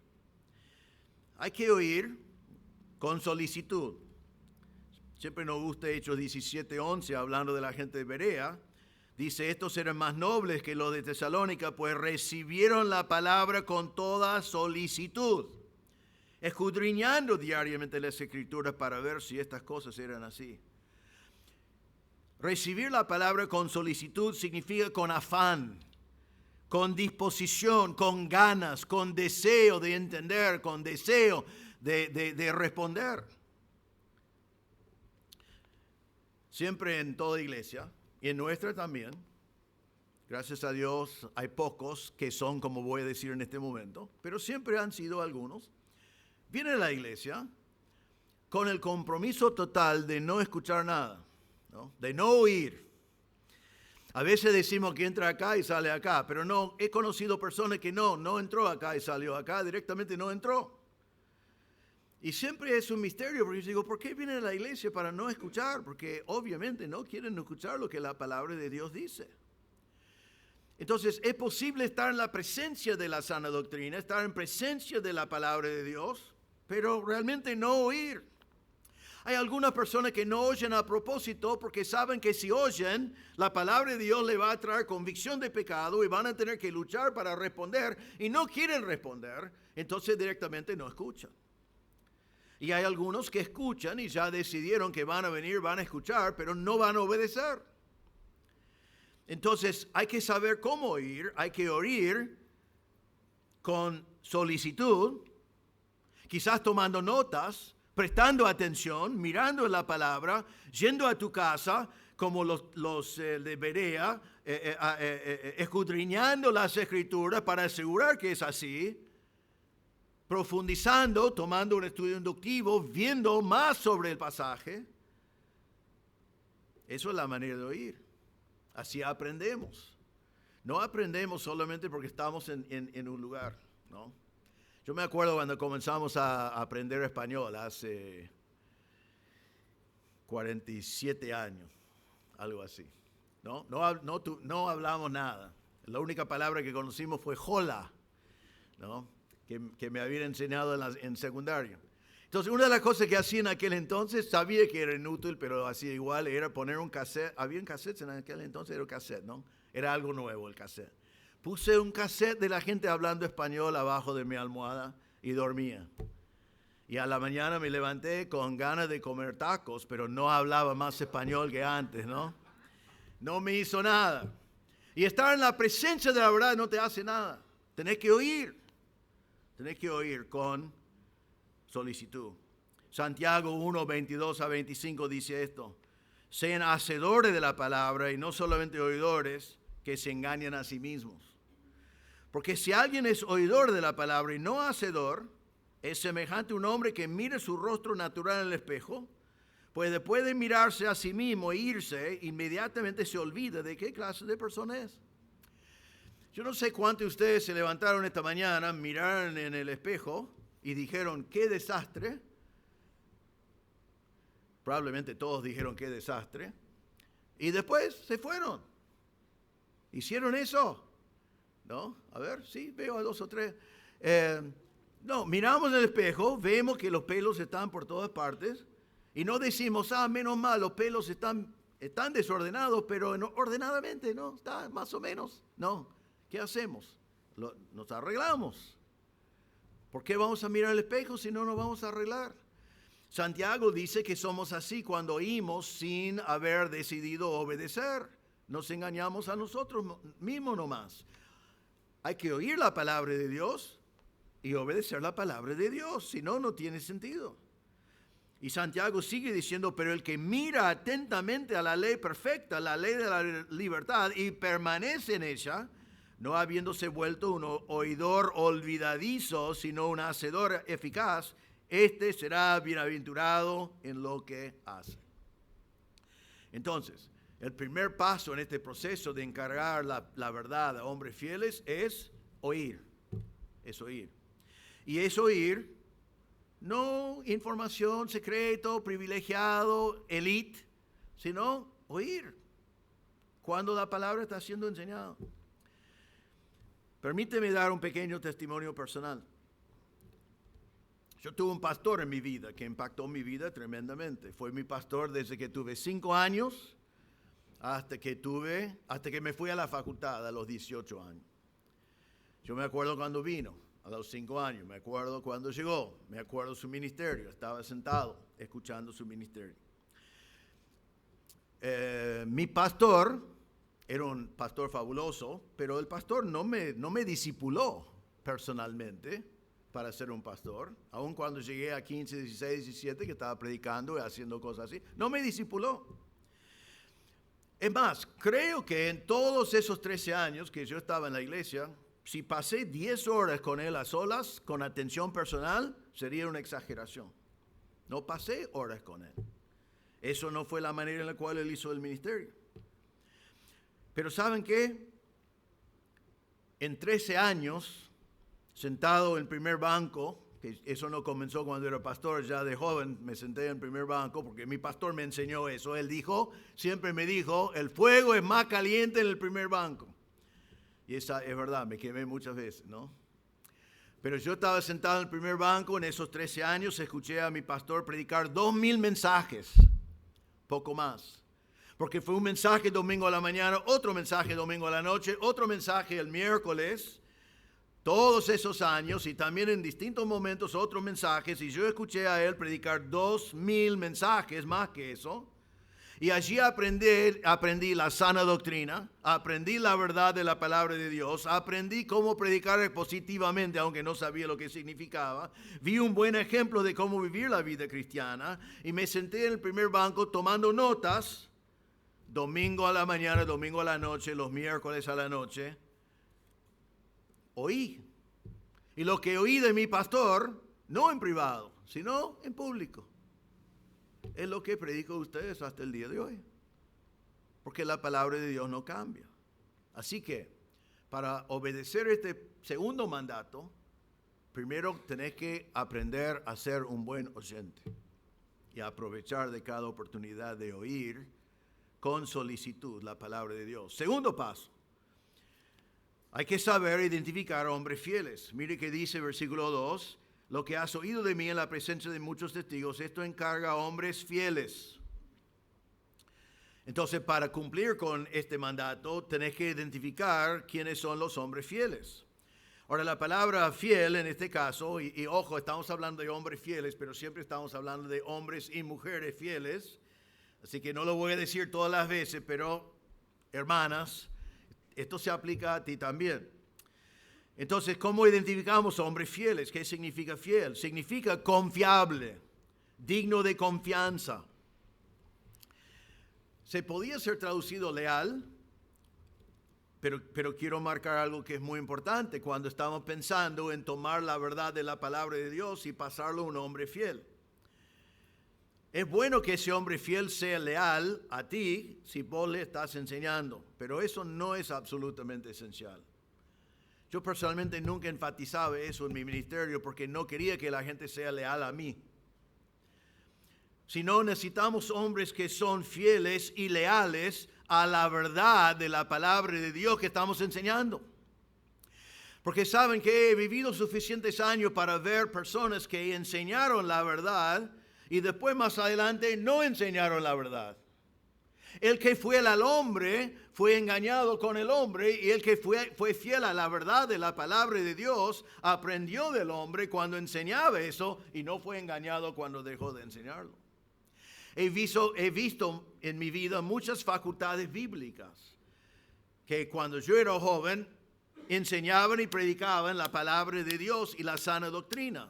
Hay que oír con solicitud. Siempre nos gusta Hechos 17:11, hablando de la gente de Berea. Dice, estos eran más nobles que los de Tesalónica, pues recibieron la palabra con toda solicitud, escudriñando diariamente las Escrituras para ver si estas cosas eran así. Recibir la palabra con solicitud significa con afán, con disposición, con ganas, con deseo de entender, con deseo de responder. Siempre en toda iglesia, y en nuestra también, gracias a Dios hay pocos que son como voy a decir en este momento, pero siempre han sido algunos, vienen a la iglesia con el compromiso total de no escuchar nada. ¿No? De no oír. A veces decimos que entra acá y sale acá, pero no, he conocido personas que no entró acá y salió acá, directamente no entró. Y siempre es un misterio, porque yo digo, ¿por qué vienen a la iglesia para no escuchar? Porque obviamente no quieren escuchar lo que la palabra de Dios dice. Entonces, es posible estar en la presencia de la sana doctrina, estar en presencia de la palabra de Dios, pero realmente no oír. Hay algunas personas que no oyen a propósito porque saben que si oyen, la palabra de Dios le va a traer convicción de pecado y van a tener que luchar para responder y no quieren responder, entonces directamente no escuchan. Y hay algunos que escuchan y ya decidieron que van a venir, van a escuchar, pero no van a obedecer. Entonces hay que saber cómo oír, hay que oír con solicitud, quizás tomando notas, prestando atención, mirando la palabra, yendo a tu casa, como los de Berea, escudriñando las Escrituras para asegurar que es así, profundizando, tomando un estudio inductivo, viendo más sobre el pasaje. Eso es la manera de oír. Así aprendemos. No aprendemos solamente porque estamos en un lugar, ¿no? Yo me acuerdo cuando comenzamos a aprender español hace 47 años, algo así. No hablamos nada. La única palabra que conocimos fue hola, ¿no? que me habían enseñado en secundario. Entonces, una de las cosas que hacía en aquel entonces, sabía que era inútil, pero hacía igual, era poner un cassette. Habían cassettes en aquel entonces, era un cassette, ¿no? Era algo nuevo el cassette. Puse un cassette de la gente hablando español abajo de mi almohada y dormía. Y a la mañana me levanté con ganas de comer tacos, pero no hablaba más español que antes, ¿no? No me hizo nada. Y estar en la presencia de la verdad no te hace nada. Tenés que oír. Tenés que oír con solicitud. Santiago 1, 22 a 25 dice esto. Sean hacedores de la palabra y no solamente oidores que se engañan a sí mismos. Porque si alguien es oidor de la palabra y no hacedor, es semejante a un hombre que mire su rostro natural en el espejo, pues después de mirarse a sí mismo e irse, inmediatamente se olvida de qué clase de persona es. Yo no sé cuántos de ustedes se levantaron esta mañana, miraron en el espejo y dijeron, ¡qué desastre! Probablemente todos dijeron, ¡qué desastre! Y después se fueron. ¿Hicieron eso? ¿No? A ver, sí, veo a 2 o 3. No, miramos en el espejo, vemos que los pelos están por todas partes y no decimos, menos mal, los pelos están desordenados, pero ordenadamente, ¿no? Está más o menos. No, ¿qué hacemos? Nos arreglamos. ¿Por qué vamos a mirar el espejo si no nos vamos a arreglar? Santiago dice que somos así cuando oímos sin haber decidido obedecer. Nos engañamos a nosotros mismos nomás. Hay que oír la palabra de Dios y obedecer la palabra de Dios, si no, no tiene sentido. Y Santiago sigue diciendo, pero el que mira atentamente a la ley perfecta, la ley de la libertad, y permanece en ella, no habiéndose vuelto un oidor olvidadizo, sino un hacedor eficaz, este será bienaventurado en lo que hace. Entonces, el primer paso en este proceso de encargar la verdad a hombres fieles es oír. Es oír. Y es oír, no información secreto, privilegiado, elite, sino oír cuando la palabra está siendo enseñada. Permíteme dar un pequeño testimonio personal. Yo tuve un pastor en mi vida que impactó mi vida tremendamente. Fue mi pastor desde que tuve 5 años hasta que me fui a la facultad a los 18 años. Yo me acuerdo cuando vino, a los 5 años, me acuerdo cuando llegó, me acuerdo su ministerio, estaba sentado escuchando su ministerio. Mi pastor era un pastor fabuloso, pero el pastor no me discipuló personalmente para ser un pastor, aun cuando llegué a 15, 16, 17, que estaba predicando y haciendo cosas así, no me discipuló. Es más, creo que en todos esos 13 años que yo estaba en la iglesia, si pasé 10 horas con él a solas, con atención personal, sería una exageración. No pasé horas con él. Eso no fue la manera en la cual él hizo el ministerio. Pero ¿saben qué? En 13 años, sentado en el primer banco, que eso no comenzó cuando era pastor, ya de joven me senté en el primer banco porque mi pastor me enseñó eso. Él siempre me dijo, el fuego es más caliente en el primer banco. Y esa es verdad, me quemé muchas veces, ¿no? Pero yo estaba sentado en el primer banco, en esos 13 años, escuché a mi pastor predicar 2000 mensajes, poco más. Porque fue un mensaje domingo a la mañana, otro mensaje domingo a la noche, otro mensaje el miércoles, todos esos años y también en distintos momentos otros mensajes. Y yo escuché a él predicar 2000 mensajes, más que eso. Y allí aprendí la sana doctrina, aprendí la verdad de la palabra de Dios, aprendí cómo predicar positivamente, aunque no sabía lo que significaba. Vi un buen ejemplo de cómo vivir la vida cristiana y me senté en el primer banco tomando notas, domingo a la mañana, domingo a la noche, los miércoles a la noche. Oí. Y lo que oí de mi pastor, no en privado, sino en público, es lo que predico a ustedes hasta el día de hoy. Porque la palabra de Dios no cambia. Así que, para obedecer este segundo mandato, primero tenés que aprender a ser un buen oyente y aprovechar de cada oportunidad de oír con solicitud la palabra de Dios. Segundo paso, hay que saber identificar a hombres fieles. Mire que dice versículo 2, lo que has oído de mí en la presencia de muchos testigos, esto encarga a hombres fieles. Entonces, para cumplir con este mandato, tenés que identificar quiénes son los hombres fieles. Ahora, la palabra fiel en este caso, y ojo, estamos hablando de hombres fieles, pero siempre estamos hablando de hombres y mujeres fieles. Así que no lo voy a decir todas las veces, pero hermanas, esto se aplica a ti también. Entonces, ¿cómo identificamos hombres fieles? ¿Qué significa fiel? Significa confiable, digno de confianza. Se podía ser traducido leal, pero quiero marcar algo que es muy importante cuando estamos pensando en tomar la verdad de la palabra de Dios y pasarlo a un hombre fiel. Es bueno que ese hombre fiel sea leal a ti si vos le estás enseñando, pero eso no es absolutamente esencial. Yo personalmente nunca enfatizaba eso en mi ministerio porque no quería que la gente sea leal a mí. Sino necesitamos hombres que son fieles y leales a la verdad de la palabra de Dios que estamos enseñando. Porque saben que he vivido suficientes años para ver personas que enseñaron la verdad y después más adelante no enseñaron la verdad. El que fue al hombre fue engañado con el hombre, y el que fue fiel a la verdad de la palabra de Dios aprendió del hombre cuando enseñaba eso y no fue engañado cuando dejó de enseñarlo. He visto en mi vida muchas facultades bíblicas que cuando yo era joven enseñaban y predicaban la palabra de Dios y la sana doctrina.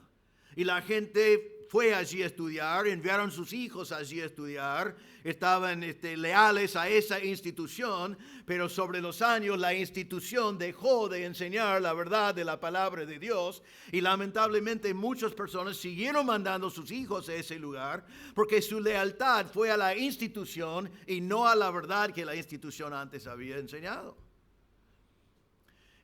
Y la gente fue allí a estudiar, enviaron sus hijos allí a estudiar, estaban leales a esa institución, pero sobre los años la institución dejó de enseñar la verdad de la palabra de Dios y lamentablemente muchas personas siguieron mandando a sus hijos a ese lugar porque su lealtad fue a la institución y no a la verdad que la institución antes había enseñado.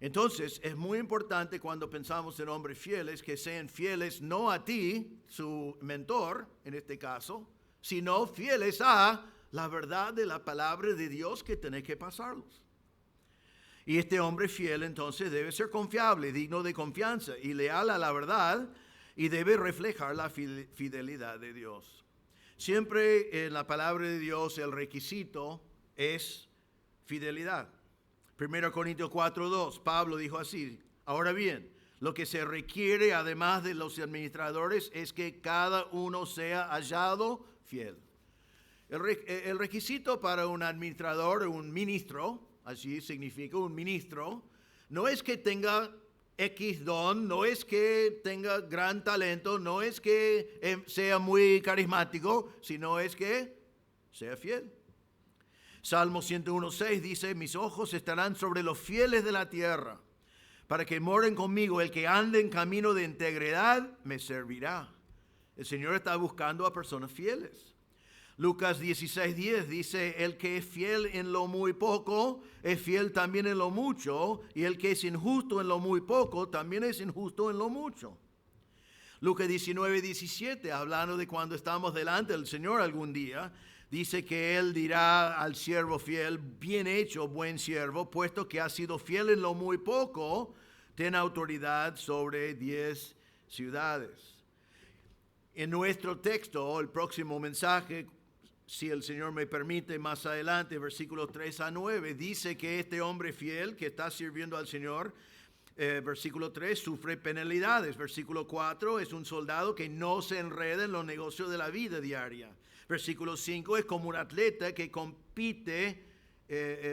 Entonces, es muy importante cuando pensamos en hombres fieles que sean fieles no a ti, su mentor en este caso, sino fieles a la verdad de la palabra de Dios que tenés que pasarlos. Y este hombre fiel entonces debe ser confiable, digno de confianza y leal a la verdad y debe reflejar la fidelidad de Dios. Siempre en la palabra de Dios el requisito es fidelidad. 1 Corintios 4:2, Pablo dijo así: ahora bien, lo que se requiere además de los administradores es que cada uno sea hallado fiel. El requisito para un administrador o un ministro, así significa un ministro, no es que tenga X don, no es que tenga gran talento, no es que sea muy carismático, sino es que sea fiel. Salmo 101:6 dice: mis ojos estarán sobre los fieles de la tierra, para que moren conmigo. El que ande en camino de integridad me servirá. El Señor está buscando a personas fieles. Lucas 16:10 dice: el que es fiel en lo muy poco, es fiel también en lo mucho, y el que es injusto en lo muy poco, también es injusto en lo mucho. Lucas 19:17, hablando de cuando estamos delante del Señor algún día, dice que Él dirá al siervo fiel: bien hecho, buen siervo, puesto que has sido fiel en lo muy poco, ten autoridad sobre 10 ciudades. En nuestro texto, el próximo mensaje, si el Señor me permite, más adelante, versículos 3-9, dice que este hombre fiel que está sirviendo al Señor, versículo 3, sufre penalidades. Versículo 4, es un soldado que no se enreda en los negocios de la vida diaria. Versículo 5, es como un atleta que compite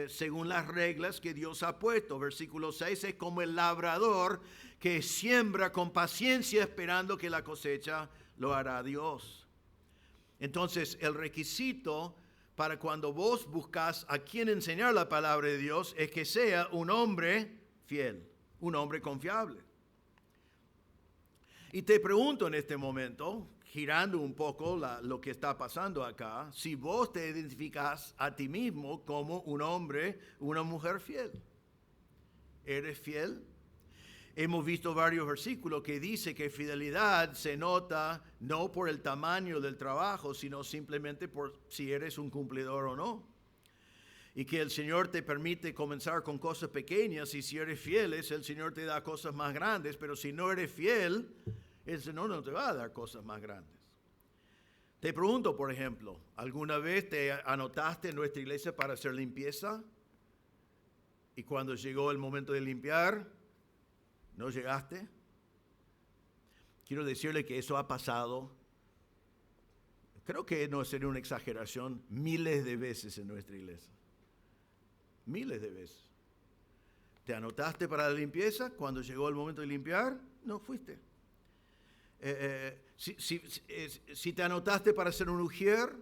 según las reglas que Dios ha puesto. Versículo 6, es como el labrador que siembra con paciencia esperando que la cosecha lo hará Dios. Entonces, el requisito para cuando vos buscas a quien enseñar la palabra de Dios es que sea un hombre fiel, un hombre confiable. Y te pregunto en este momento, girando un poco lo que está pasando acá, si vos te identificas a ti mismo como un hombre, una mujer fiel. ¿Eres fiel? Hemos visto varios versículos que dice que fidelidad se nota no por el tamaño del trabajo, sino simplemente por si eres un cumplidor o no. Y que el Señor te permite comenzar con cosas pequeñas, y si eres fiel, el Señor te da cosas más grandes, pero si no eres fiel, el Señor no te va a dar cosas más grandes. Te pregunto, por ejemplo, ¿alguna vez te anotaste en nuestra iglesia para hacer limpieza? Y cuando llegó el momento de limpiar, ¿no llegaste? Quiero decirle que eso ha pasado, creo que no sería una exageración, miles de veces en nuestra iglesia. Miles de veces. ¿Te anotaste para la limpieza? Cuando llegó el momento de limpiar, no fuiste. Si te anotaste para ser un ujier,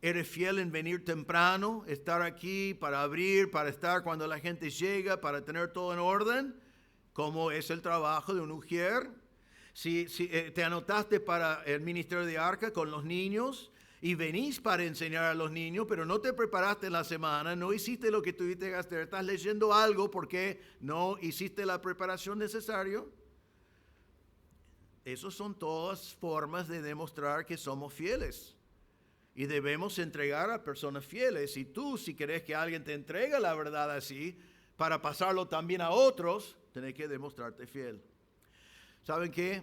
eres fiel en venir temprano, estar aquí para abrir, para estar cuando la gente llega, para tener todo en orden, como es el trabajo de un ujier. Si te anotaste para el ministerio de arca con los niños y venís para enseñar a los niños, pero no te preparaste en la semana, no hiciste lo que tuviste que hacer, estás leyendo algo porque no hiciste la preparación necesaria. Esas son todas formas de demostrar que somos fieles. Y debemos entregar a personas fieles. Y tú, si querés que alguien te entregue la verdad así, para pasarlo también a otros, tenés que demostrarte fiel. ¿Saben qué?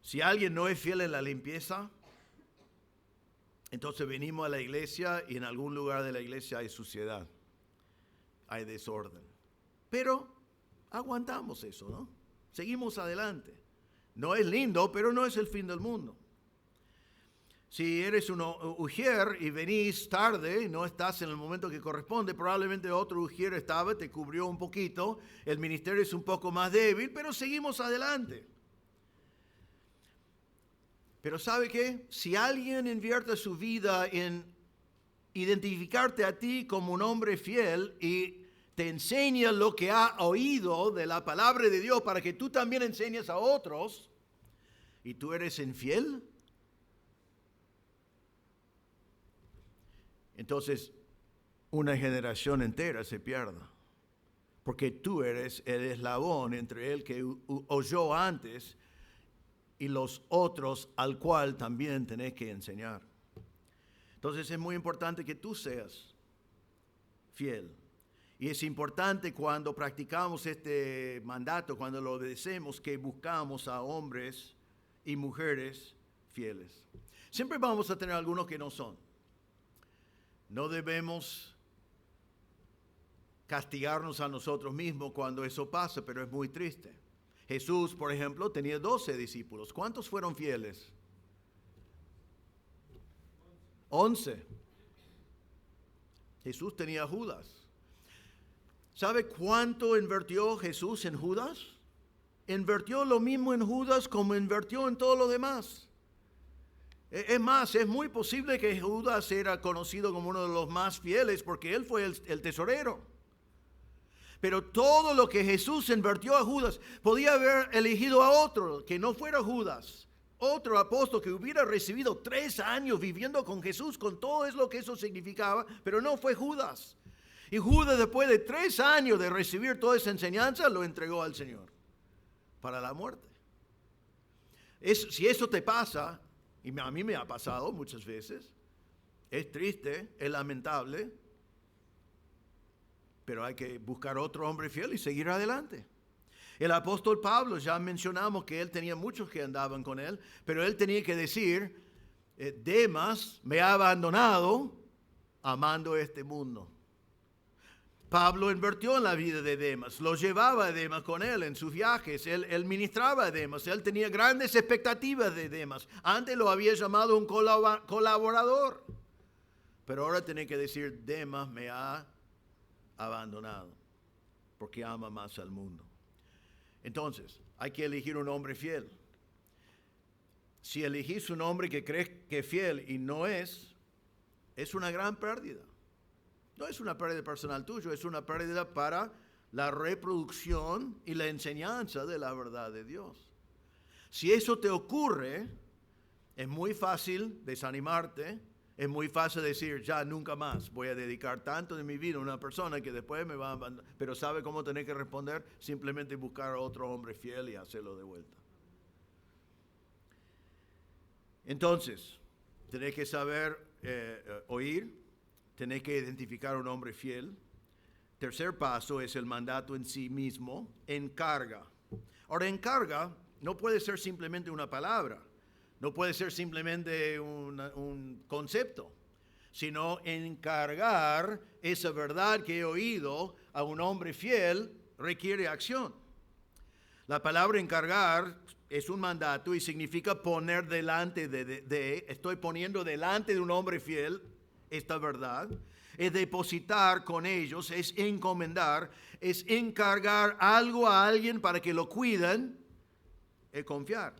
Si alguien no es fiel en la limpieza, entonces venimos a la iglesia y en algún lugar de la iglesia hay suciedad, hay desorden. Pero aguantamos eso, ¿no? Seguimos adelante. No es lindo, pero no es el fin del mundo. Si eres un ujier y venís tarde, no estás en el momento que corresponde, probablemente otro ujier estaba, te cubrió un poquito, el ministerio es un poco más débil, pero seguimos adelante. Pero ¿sabe qué? Si alguien invierte su vida en identificarte a ti como un hombre fiel y te enseña lo que ha oído de la palabra de Dios para que tú también enseñes a otros, y tú eres infiel, entonces una generación entera se pierda. Porque tú eres el eslabón entre el que oyó antes y los otros al cual también tenés que enseñar. Entonces es muy importante que tú seas fiel. Y es importante cuando practicamos este mandato, cuando lo obedecemos, que buscamos a hombres y mujeres fieles. Siempre vamos a tener algunos que no son. No debemos castigarnos a nosotros mismos cuando eso pasa, pero es muy triste. Jesús, por ejemplo, tenía 12 discípulos. ¿Cuántos fueron fieles? 11. Jesús tenía a Judas. ¿Sabe cuánto invirtió Jesús en Judas? Invirtió lo mismo en Judas como invirtió en todo lo demás. Es más, es muy posible que Judas era conocido como uno de los más fieles porque él fue el tesorero. Pero todo lo que Jesús invirtió a Judas, podía haber elegido a otro que no fuera Judas. Otro apóstol que hubiera recibido 3 años viviendo con Jesús, con todo lo que eso significaba, pero no fue Judas. Y Judas, después de 3 años de recibir toda esa enseñanza, lo entregó al Señor para la muerte. Si eso te pasa, y a mí me ha pasado muchas veces, es triste, es lamentable, pero hay que buscar otro hombre fiel y seguir adelante. El apóstol Pablo, ya mencionamos que él tenía muchos que andaban con él, pero él tenía que decir, Demas me ha abandonado amando este mundo. Pablo invirtió en la vida de Demas, lo llevaba a Demas con él en sus viajes, él ministraba a Demas, él tenía grandes expectativas de Demas. Antes lo había llamado un colaborador, pero ahora tiene que decir, Demas me ha abandonado, porque ama más al mundo. Entonces, hay que elegir un hombre fiel. Si elegís un hombre que crees que es fiel y no es una gran pérdida. No es una pérdida personal tuya, es una pérdida para la reproducción y la enseñanza de la verdad de Dios. Si eso te ocurre, es muy fácil desanimarte, es muy fácil decir, ya nunca más voy a dedicar tanto de mi vida a una persona que después me va a abandonar. Pero ¿sabe cómo tener que responder? Simplemente buscar a otro hombre fiel y hacerlo de vuelta. Entonces, tenés que saber oír, tenés que identificar a un hombre fiel. Tercer paso es el mandato en sí mismo, encarga. Ahora, encarga no puede ser simplemente una palabra. No puede ser simplemente un concepto, sino encargar esa verdad que he oído a un hombre fiel requiere acción. La palabra encargar es un mandato y significa poner delante estoy poniendo delante de un hombre fiel esta verdad. es depositar con ellos, es encomendar, es encargar algo a alguien para que lo cuiden, es confiar.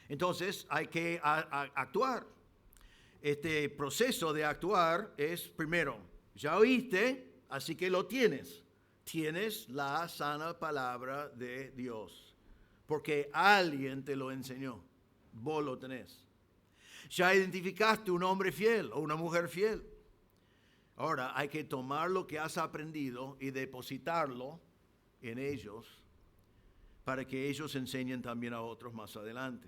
Entonces hay que actuar. Este proceso de actuar es, primero, ya oíste, así que lo tienes. Tienes la sana palabra de Dios, porque alguien te lo enseñó, vos lo tenés. Ya identificaste un hombre fiel o una mujer fiel. Ahora hay que tomar lo que has aprendido y depositarlo en ellos para que ellos enseñen también a otros más adelante.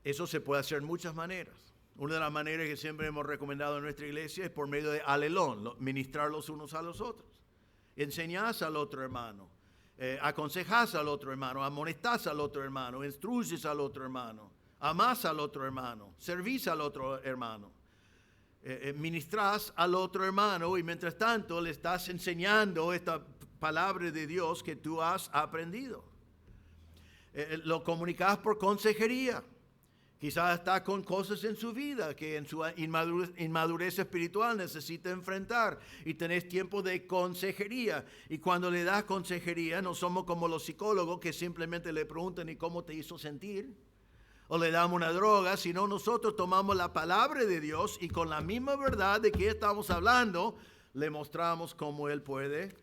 Eso se puede hacer de muchas maneras. Una de las maneras que siempre hemos recomendado en nuestra iglesia es por medio de alelón, ministrar los unos a los otros. Enseñás al otro hermano, aconsejás al otro hermano, amonestás al otro hermano, instruyes al otro hermano, amás al otro hermano, servís al otro hermano. Ministrás al otro hermano y mientras tanto le estás enseñando esta palabra de Dios que tú has aprendido. Lo comunicas por consejería. Quizás está con cosas en su vida que en su inmadurez espiritual necesita enfrentar y tenés tiempo de consejería. Y cuando le das consejería, no somos como los psicólogos que simplemente le preguntan ¿y cómo te hizo sentir? O le damos una droga, sino nosotros tomamos la palabra de Dios y con la misma verdad de que estamos hablando, le mostramos cómo él puede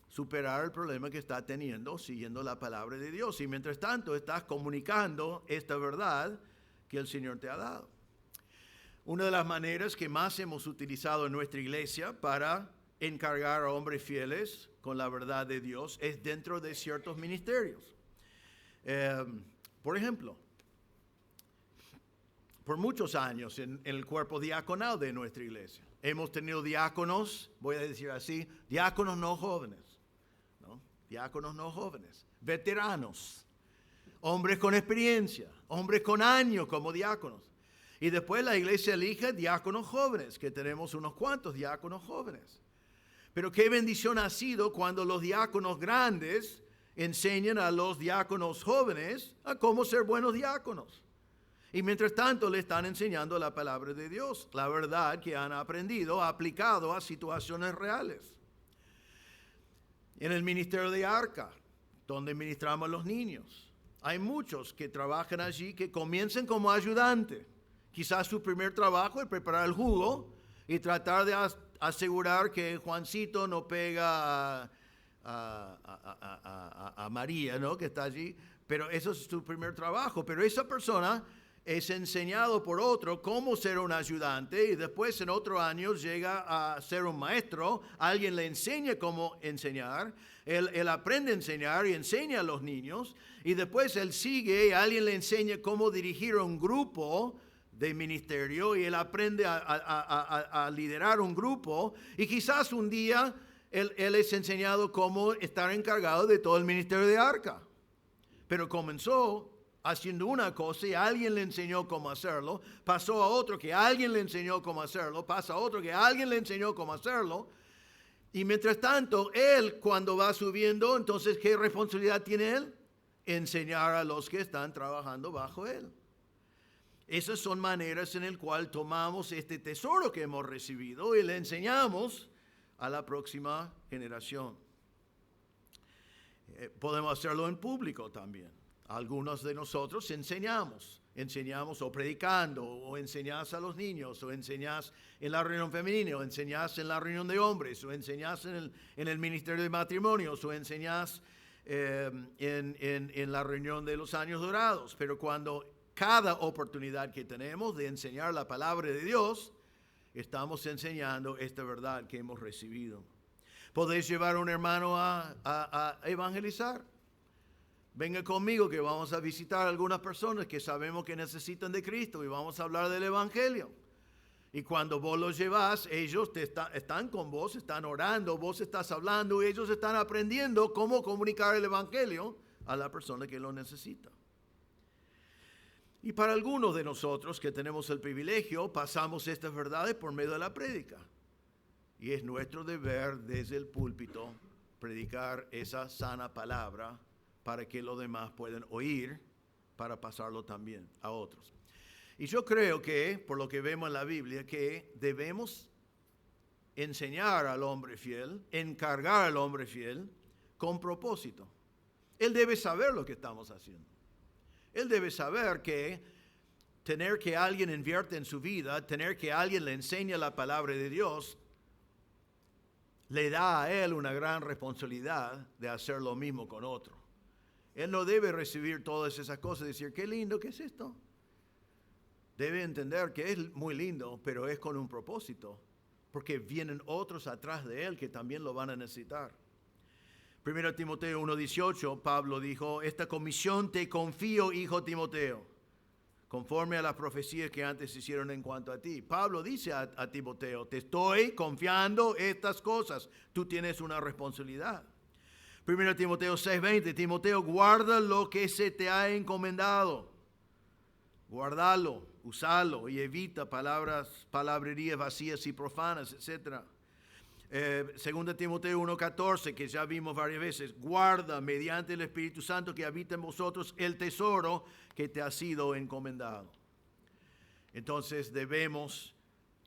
superar el problema que está teniendo siguiendo la palabra de Dios. Y mientras tanto estás comunicando esta verdad que el Señor te ha dado. Una de las maneras que más hemos utilizado en nuestra iglesia para encargar a hombres fieles con la verdad de Dios es dentro de ciertos ministerios. Por ejemplo, por muchos años en el cuerpo diaconal de nuestra iglesia, hemos tenido diáconos, voy a decir así, diáconos no jóvenes, ¿no? Diáconos no jóvenes, veteranos, hombres con experiencia, hombres con años como diáconos. Y después la iglesia elige diáconos jóvenes, que tenemos unos cuantos diáconos jóvenes. Pero qué bendición ha sido cuando los diáconos grandes enseñan a los diáconos jóvenes a cómo ser buenos diáconos. Y mientras tanto le están enseñando la palabra de Dios, la verdad que han aprendido, aplicado a situaciones reales. En el ministerio de Arca, donde ministramos a los niños, hay muchos que trabajan allí que comienzan como ayudante. Quizás su primer trabajo es preparar el jugo y tratar de asegurar que Juancito no pega a María, ¿no? Que está allí. Pero eso es su primer trabajo. Pero esa persona es enseñado por otro cómo ser un ayudante y después en otro año llega a ser un maestro. Alguien le enseña cómo enseñar. Él aprende a enseñar y enseña a los niños. Y después él sigue y alguien le enseña cómo dirigir un grupo de ministerio y él aprende a liderar un grupo. Y quizás un día él es enseñado cómo estar encargado de todo el ministerio de Arca. Pero comenzó haciendo una cosa y alguien le enseñó cómo hacerlo, pasó a otro que alguien le enseñó cómo hacerlo, pasa a otro que alguien le enseñó cómo hacerlo, y mientras tanto, él cuando va subiendo, entonces, ¿qué responsabilidad tiene él? Enseñar a los que están trabajando bajo él. Esas son maneras en las cuales tomamos este tesoro que hemos recibido y le enseñamos a la próxima generación. Podemos hacerlo en público también. Algunos de nosotros enseñamos o predicando, o enseñás a los niños, o enseñás en la reunión femenina, o enseñás en la reunión de hombres, o enseñás en el ministerio de matrimonios, o enseñás en la reunión de los años dorados. Pero cuando cada oportunidad que tenemos de enseñar la palabra de Dios, estamos enseñando esta verdad que hemos recibido. ¿Podéis llevar a un hermano a evangelizar? Venga conmigo que vamos a visitar a algunas personas que sabemos que necesitan de Cristo y vamos a hablar del Evangelio. Y cuando vos los llevas, ellos están con vos, están orando, vos estás hablando y ellos están aprendiendo cómo comunicar el Evangelio a la persona que lo necesita. Y para algunos de nosotros que tenemos el privilegio, pasamos estas verdades por medio de la prédica. Y es nuestro deber desde el púlpito predicar esa sana palabra para que los demás puedan oír, para pasarlo también a otros. Y yo creo que, por lo que vemos en la Biblia, que debemos enseñar al hombre fiel, encargar al hombre fiel con propósito. Él debe saber lo que estamos haciendo. Él debe saber que tener que alguien invierte en su vida, tener que alguien le enseñe la palabra de Dios, le da a él una gran responsabilidad de hacer lo mismo con otro. Él no debe recibir todas esas cosas y decir, qué lindo, ¿qué es esto? Debe entender que es muy lindo, pero es con un propósito, porque vienen otros atrás de él que también lo van a necesitar. 1 Timoteo 1:18, Pablo dijo, esta comisión te confío, hijo Timoteo, conforme a las profecías que antes se hicieron en cuanto a ti. Pablo dice a Timoteo, te estoy confiando estas cosas, tú tienes una responsabilidad. 1 Timoteo 6:20, Timoteo, guarda lo que se te ha encomendado. Guardalo, usalo y evita palabrerías vacías y profanas, etc. 2 Timoteo 1:14, que ya vimos varias veces, guarda mediante el Espíritu Santo que habita en vosotros el tesoro que te ha sido encomendado. Entonces debemos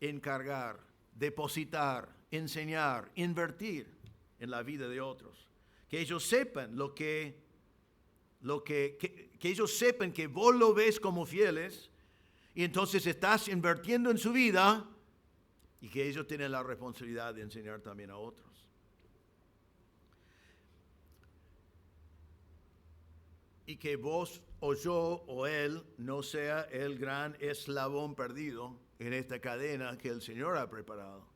encargar, depositar, enseñar, invertir en la vida de otros. Que ellos sepan que ellos sepan que vos lo ves como fieles y entonces estás invirtiendo en su vida y que ellos tienen la responsabilidad de enseñar también a otros. Y que vos o yo o él no sea el gran eslabón perdido en esta cadena que el Señor ha preparado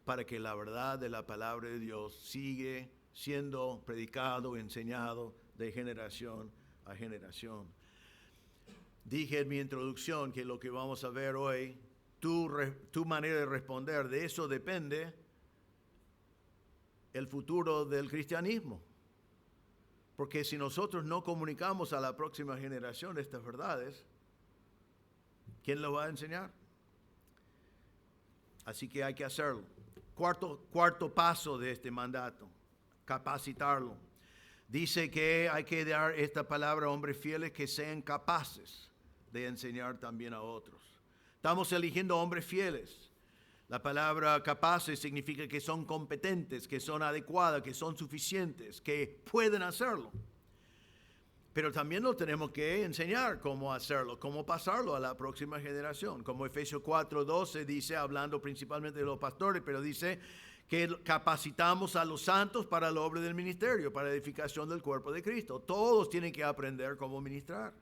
para que la verdad de la palabra de Dios sigue siendo predicado, enseñado de generación a generación. Dije en mi introducción que lo que vamos a ver hoy, tu manera de responder, de eso depende el futuro del cristianismo. Porque si nosotros no comunicamos a la próxima generación estas verdades, ¿quién lo va a enseñar? Así que hay que hacerlo. Cuarto paso de este mandato, capacitarlo. Dice que hay que dar esta palabra a hombres fieles que sean capaces de enseñar también a otros. Estamos eligiendo hombres fieles. La palabra capaces significa que son competentes, que son adecuadas, que son suficientes, que pueden hacerlo. Pero también lo tenemos que enseñar cómo hacerlo, cómo pasarlo a la próxima generación. Como Efesios 4:12 dice, hablando principalmente de los pastores, pero dice que capacitamos a los santos para la obra del ministerio, para la edificación del cuerpo de Cristo. Todos tienen que aprender cómo ministrar.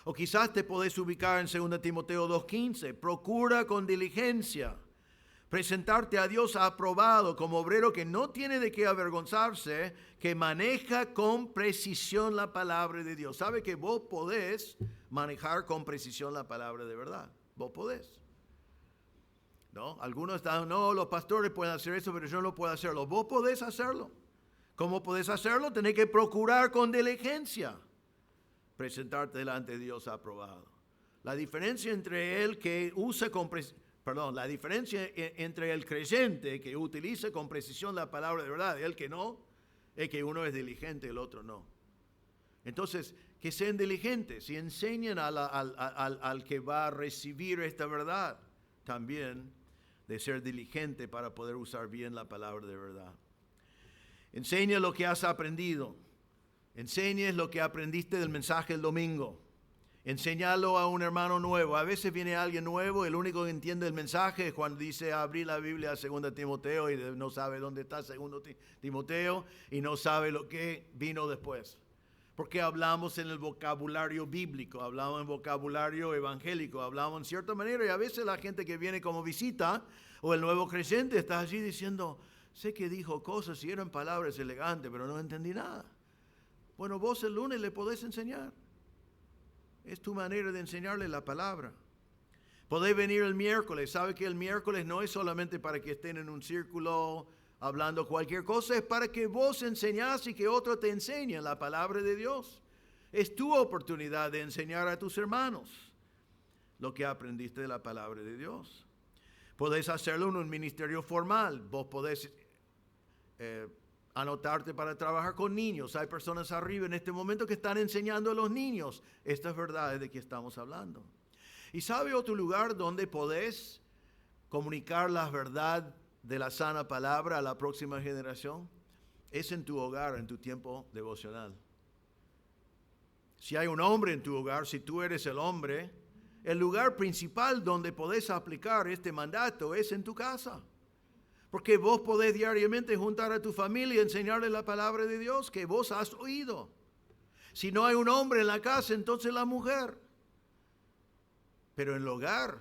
O quizás te podés ubicar en 2 Timoteo 2:15. Procura con diligencia presentarte a Dios aprobado como obrero que no tiene de qué avergonzarse, que maneja con precisión la palabra de Dios. ¿Sabe que vos podés manejar con precisión la palabra de verdad? Vos podés. ¿No? Algunos están, no, los pastores pueden hacer eso, pero yo no puedo hacerlo. Vos podés hacerlo. ¿Cómo podés hacerlo? Tenés que procurar con diligencia presentarte delante de Dios aprobado. La diferencia entre el que usa la diferencia entre el creyente que utiliza con precisión la palabra de verdad y el que no, es que uno es diligente y el otro no. Entonces, que sean diligentes y enseñen al que va a recibir esta verdad también de ser diligente para poder usar bien la palabra de verdad. Enseña lo que has aprendido. Enseñes lo que aprendiste del mensaje el domingo. Enseñalo a un hermano nuevo. A veces viene alguien nuevo, el único que entiende el mensaje es cuando dice abrir la Biblia a 2 Timoteo y no sabe dónde está 2 Timoteo y no sabe lo que vino después. Porque hablamos en el vocabulario bíblico, hablamos en vocabulario evangélico, hablamos en cierta manera y a veces la gente que viene como visita o el nuevo creyente está allí diciendo, sé que dijo cosas y eran palabras elegantes, pero no entendí nada. Bueno, vos el lunes le podés enseñar. Es tu manera de enseñarle la palabra. Podés venir el miércoles. Sabe que el miércoles no es solamente para que estén en un círculo hablando cualquier cosa. Es para que vos enseñás y que otro te enseñe la palabra de Dios. Es tu oportunidad de enseñar a tus hermanos lo que aprendiste de la palabra de Dios. Podés hacerlo en un ministerio formal. Vos podés anotarte para trabajar con niños. Hay personas arriba en este momento que están enseñando a los niños estas verdades de que estamos hablando. ¿Y sabe otro lugar donde podés comunicar la verdad de la sana palabra a la próxima generación? Es en tu hogar, en tu tiempo devocional. Si hay un hombre en tu hogar, si tú eres el hombre, el lugar principal donde podés aplicar este mandato es en tu casa. Porque vos podés diariamente juntar a tu familia y enseñarle la palabra de Dios que vos has oído. Si no hay un hombre en la casa, entonces la mujer. Pero en el hogar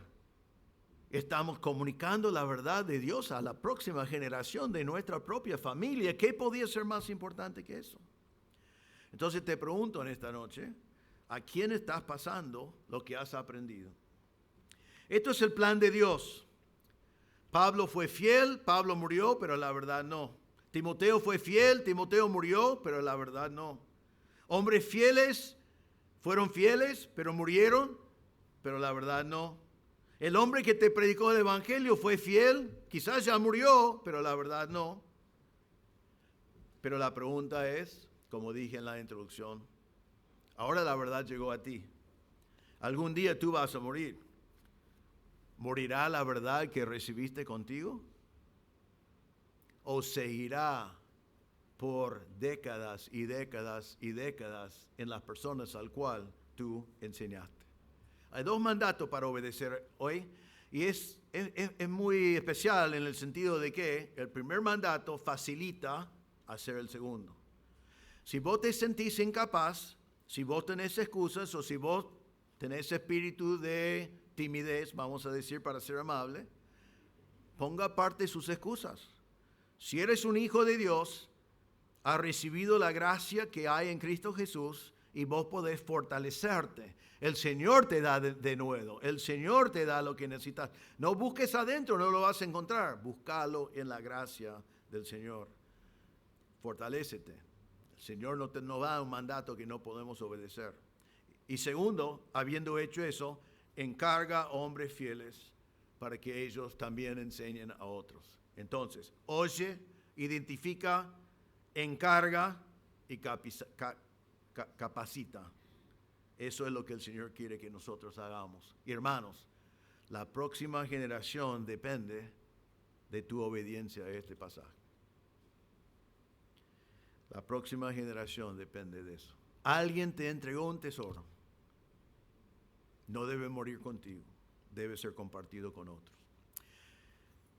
estamos comunicando la verdad de Dios a la próxima generación de nuestra propia familia. ¿Qué podía ser más importante que eso? Entonces te pregunto en esta noche, ¿a quién estás pasando lo que has aprendido? Esto es el plan de Dios. Pablo fue fiel, Pablo murió, pero la verdad no. Timoteo fue fiel, Timoteo murió, pero la verdad no. Hombres fieles fueron fieles, pero murieron, pero la verdad no. El hombre que te predicó el evangelio fue fiel, quizás ya murió, pero la verdad no. Pero la pregunta es, como dije en la introducción, ahora la verdad llegó a ti. Algún día tú vas a morir. ¿Morirá la verdad que recibiste contigo? ¿O seguirá por décadas y décadas y décadas en las personas al cual tú enseñaste? Hay dos mandatos para obedecer hoy y es muy especial en el sentido de que el primer mandato facilita hacer el segundo. Si vos te sentís incapaz, si vos tenés excusas o si vos tenés espíritu de timidez, vamos a decir para ser amable, ponga aparte sus excusas. Si eres un hijo de Dios, has recibido la gracia que hay en Cristo Jesús y vos podés fortalecerte. El Señor te da de nuevo, el Señor te da lo que necesitas. No busques adentro, no lo vas a encontrar. Búscalo en la gracia del Señor. Fortalécete. El Señor no da un mandato que no podemos obedecer. Y segundo, habiendo hecho eso, encarga a hombres fieles para que ellos también enseñen a otros. Entonces, oye, identifica, encarga y capacita. Eso es lo que el Señor quiere que nosotros hagamos. Y hermanos, la próxima generación depende de tu obediencia a este pasaje. La próxima generación depende de eso. Alguien te entregó un tesoro. No debe morir contigo, debe ser compartido con otros.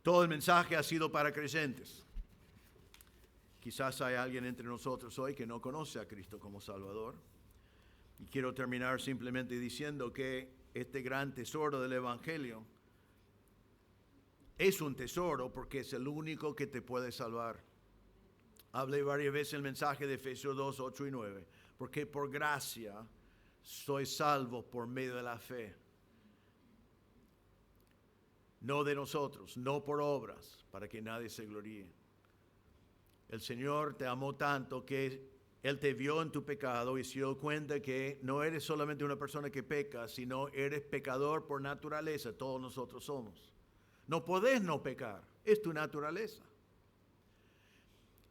Todo el mensaje ha sido para creyentes. Quizás hay alguien entre nosotros hoy que no conoce a Cristo como Salvador. Y quiero terminar simplemente diciendo que este gran tesoro del Evangelio es un tesoro porque es el único que te puede salvar. Hablé varias veces el mensaje de Efesios 2, 8 y 9. Porque por gracia soy salvo por medio de la fe. No de nosotros, no por obras, para que nadie se gloríe. El Señor te amó tanto que Él te vio en tu pecado y se dio cuenta que no eres solamente una persona que peca, sino eres pecador por naturaleza. Todos nosotros somos. No podés no pecar, es tu naturaleza.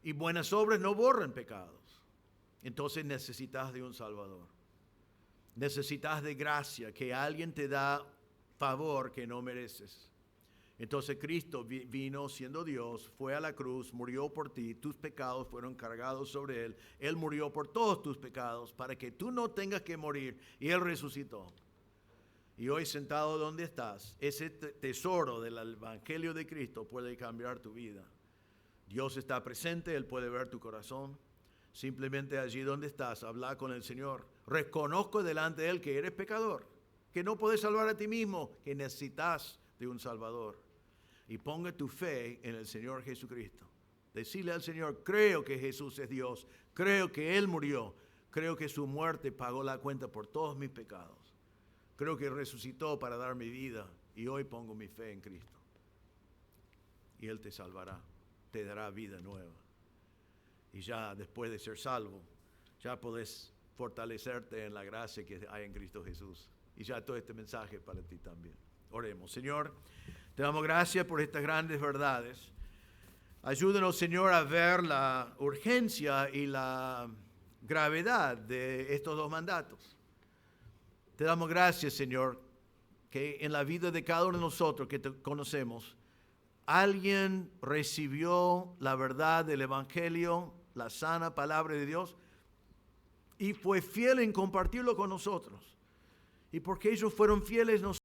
Y buenas obras no borran pecados. Entonces necesitas de un Salvador. Necesitas de gracia, que alguien te da favor que no mereces. Entonces Cristo vino siendo Dios, fue a la cruz, murió por ti, tus pecados fueron cargados sobre Él. Él murió por todos tus pecados para que tú no tengas que morir y Él resucitó. Y hoy sentado donde estás, ese tesoro del Evangelio de Cristo puede cambiar tu vida. Dios está presente, Él puede ver tu corazón. Simplemente allí donde estás, habla con el Señor. Reconozco delante de Él que eres pecador, que no puedes salvar a ti mismo, que necesitas de un Salvador. Y ponga tu fe en el Señor Jesucristo. Decirle al Señor, creo que Jesús es Dios, creo que Él murió, creo que su muerte pagó la cuenta por todos mis pecados. Creo que resucitó para dar mi vida y hoy pongo mi fe en Cristo. Y Él te salvará, te dará vida nueva. Y ya después de ser salvo, ya podés fortalecerte en la gracia que hay en Cristo Jesús. Y ya todo este mensaje para ti también. Oremos. Señor, te damos gracias por estas grandes verdades. Ayúdanos, Señor, a ver la urgencia y la gravedad de estos dos mandatos. Te damos gracias, Señor, que en la vida de cada uno de nosotros que te conocemos, alguien recibió la verdad del Evangelio, la sana palabra de Dios, y fue fiel en compartirlo con nosotros. Y porque ellos fueron fieles, nosotros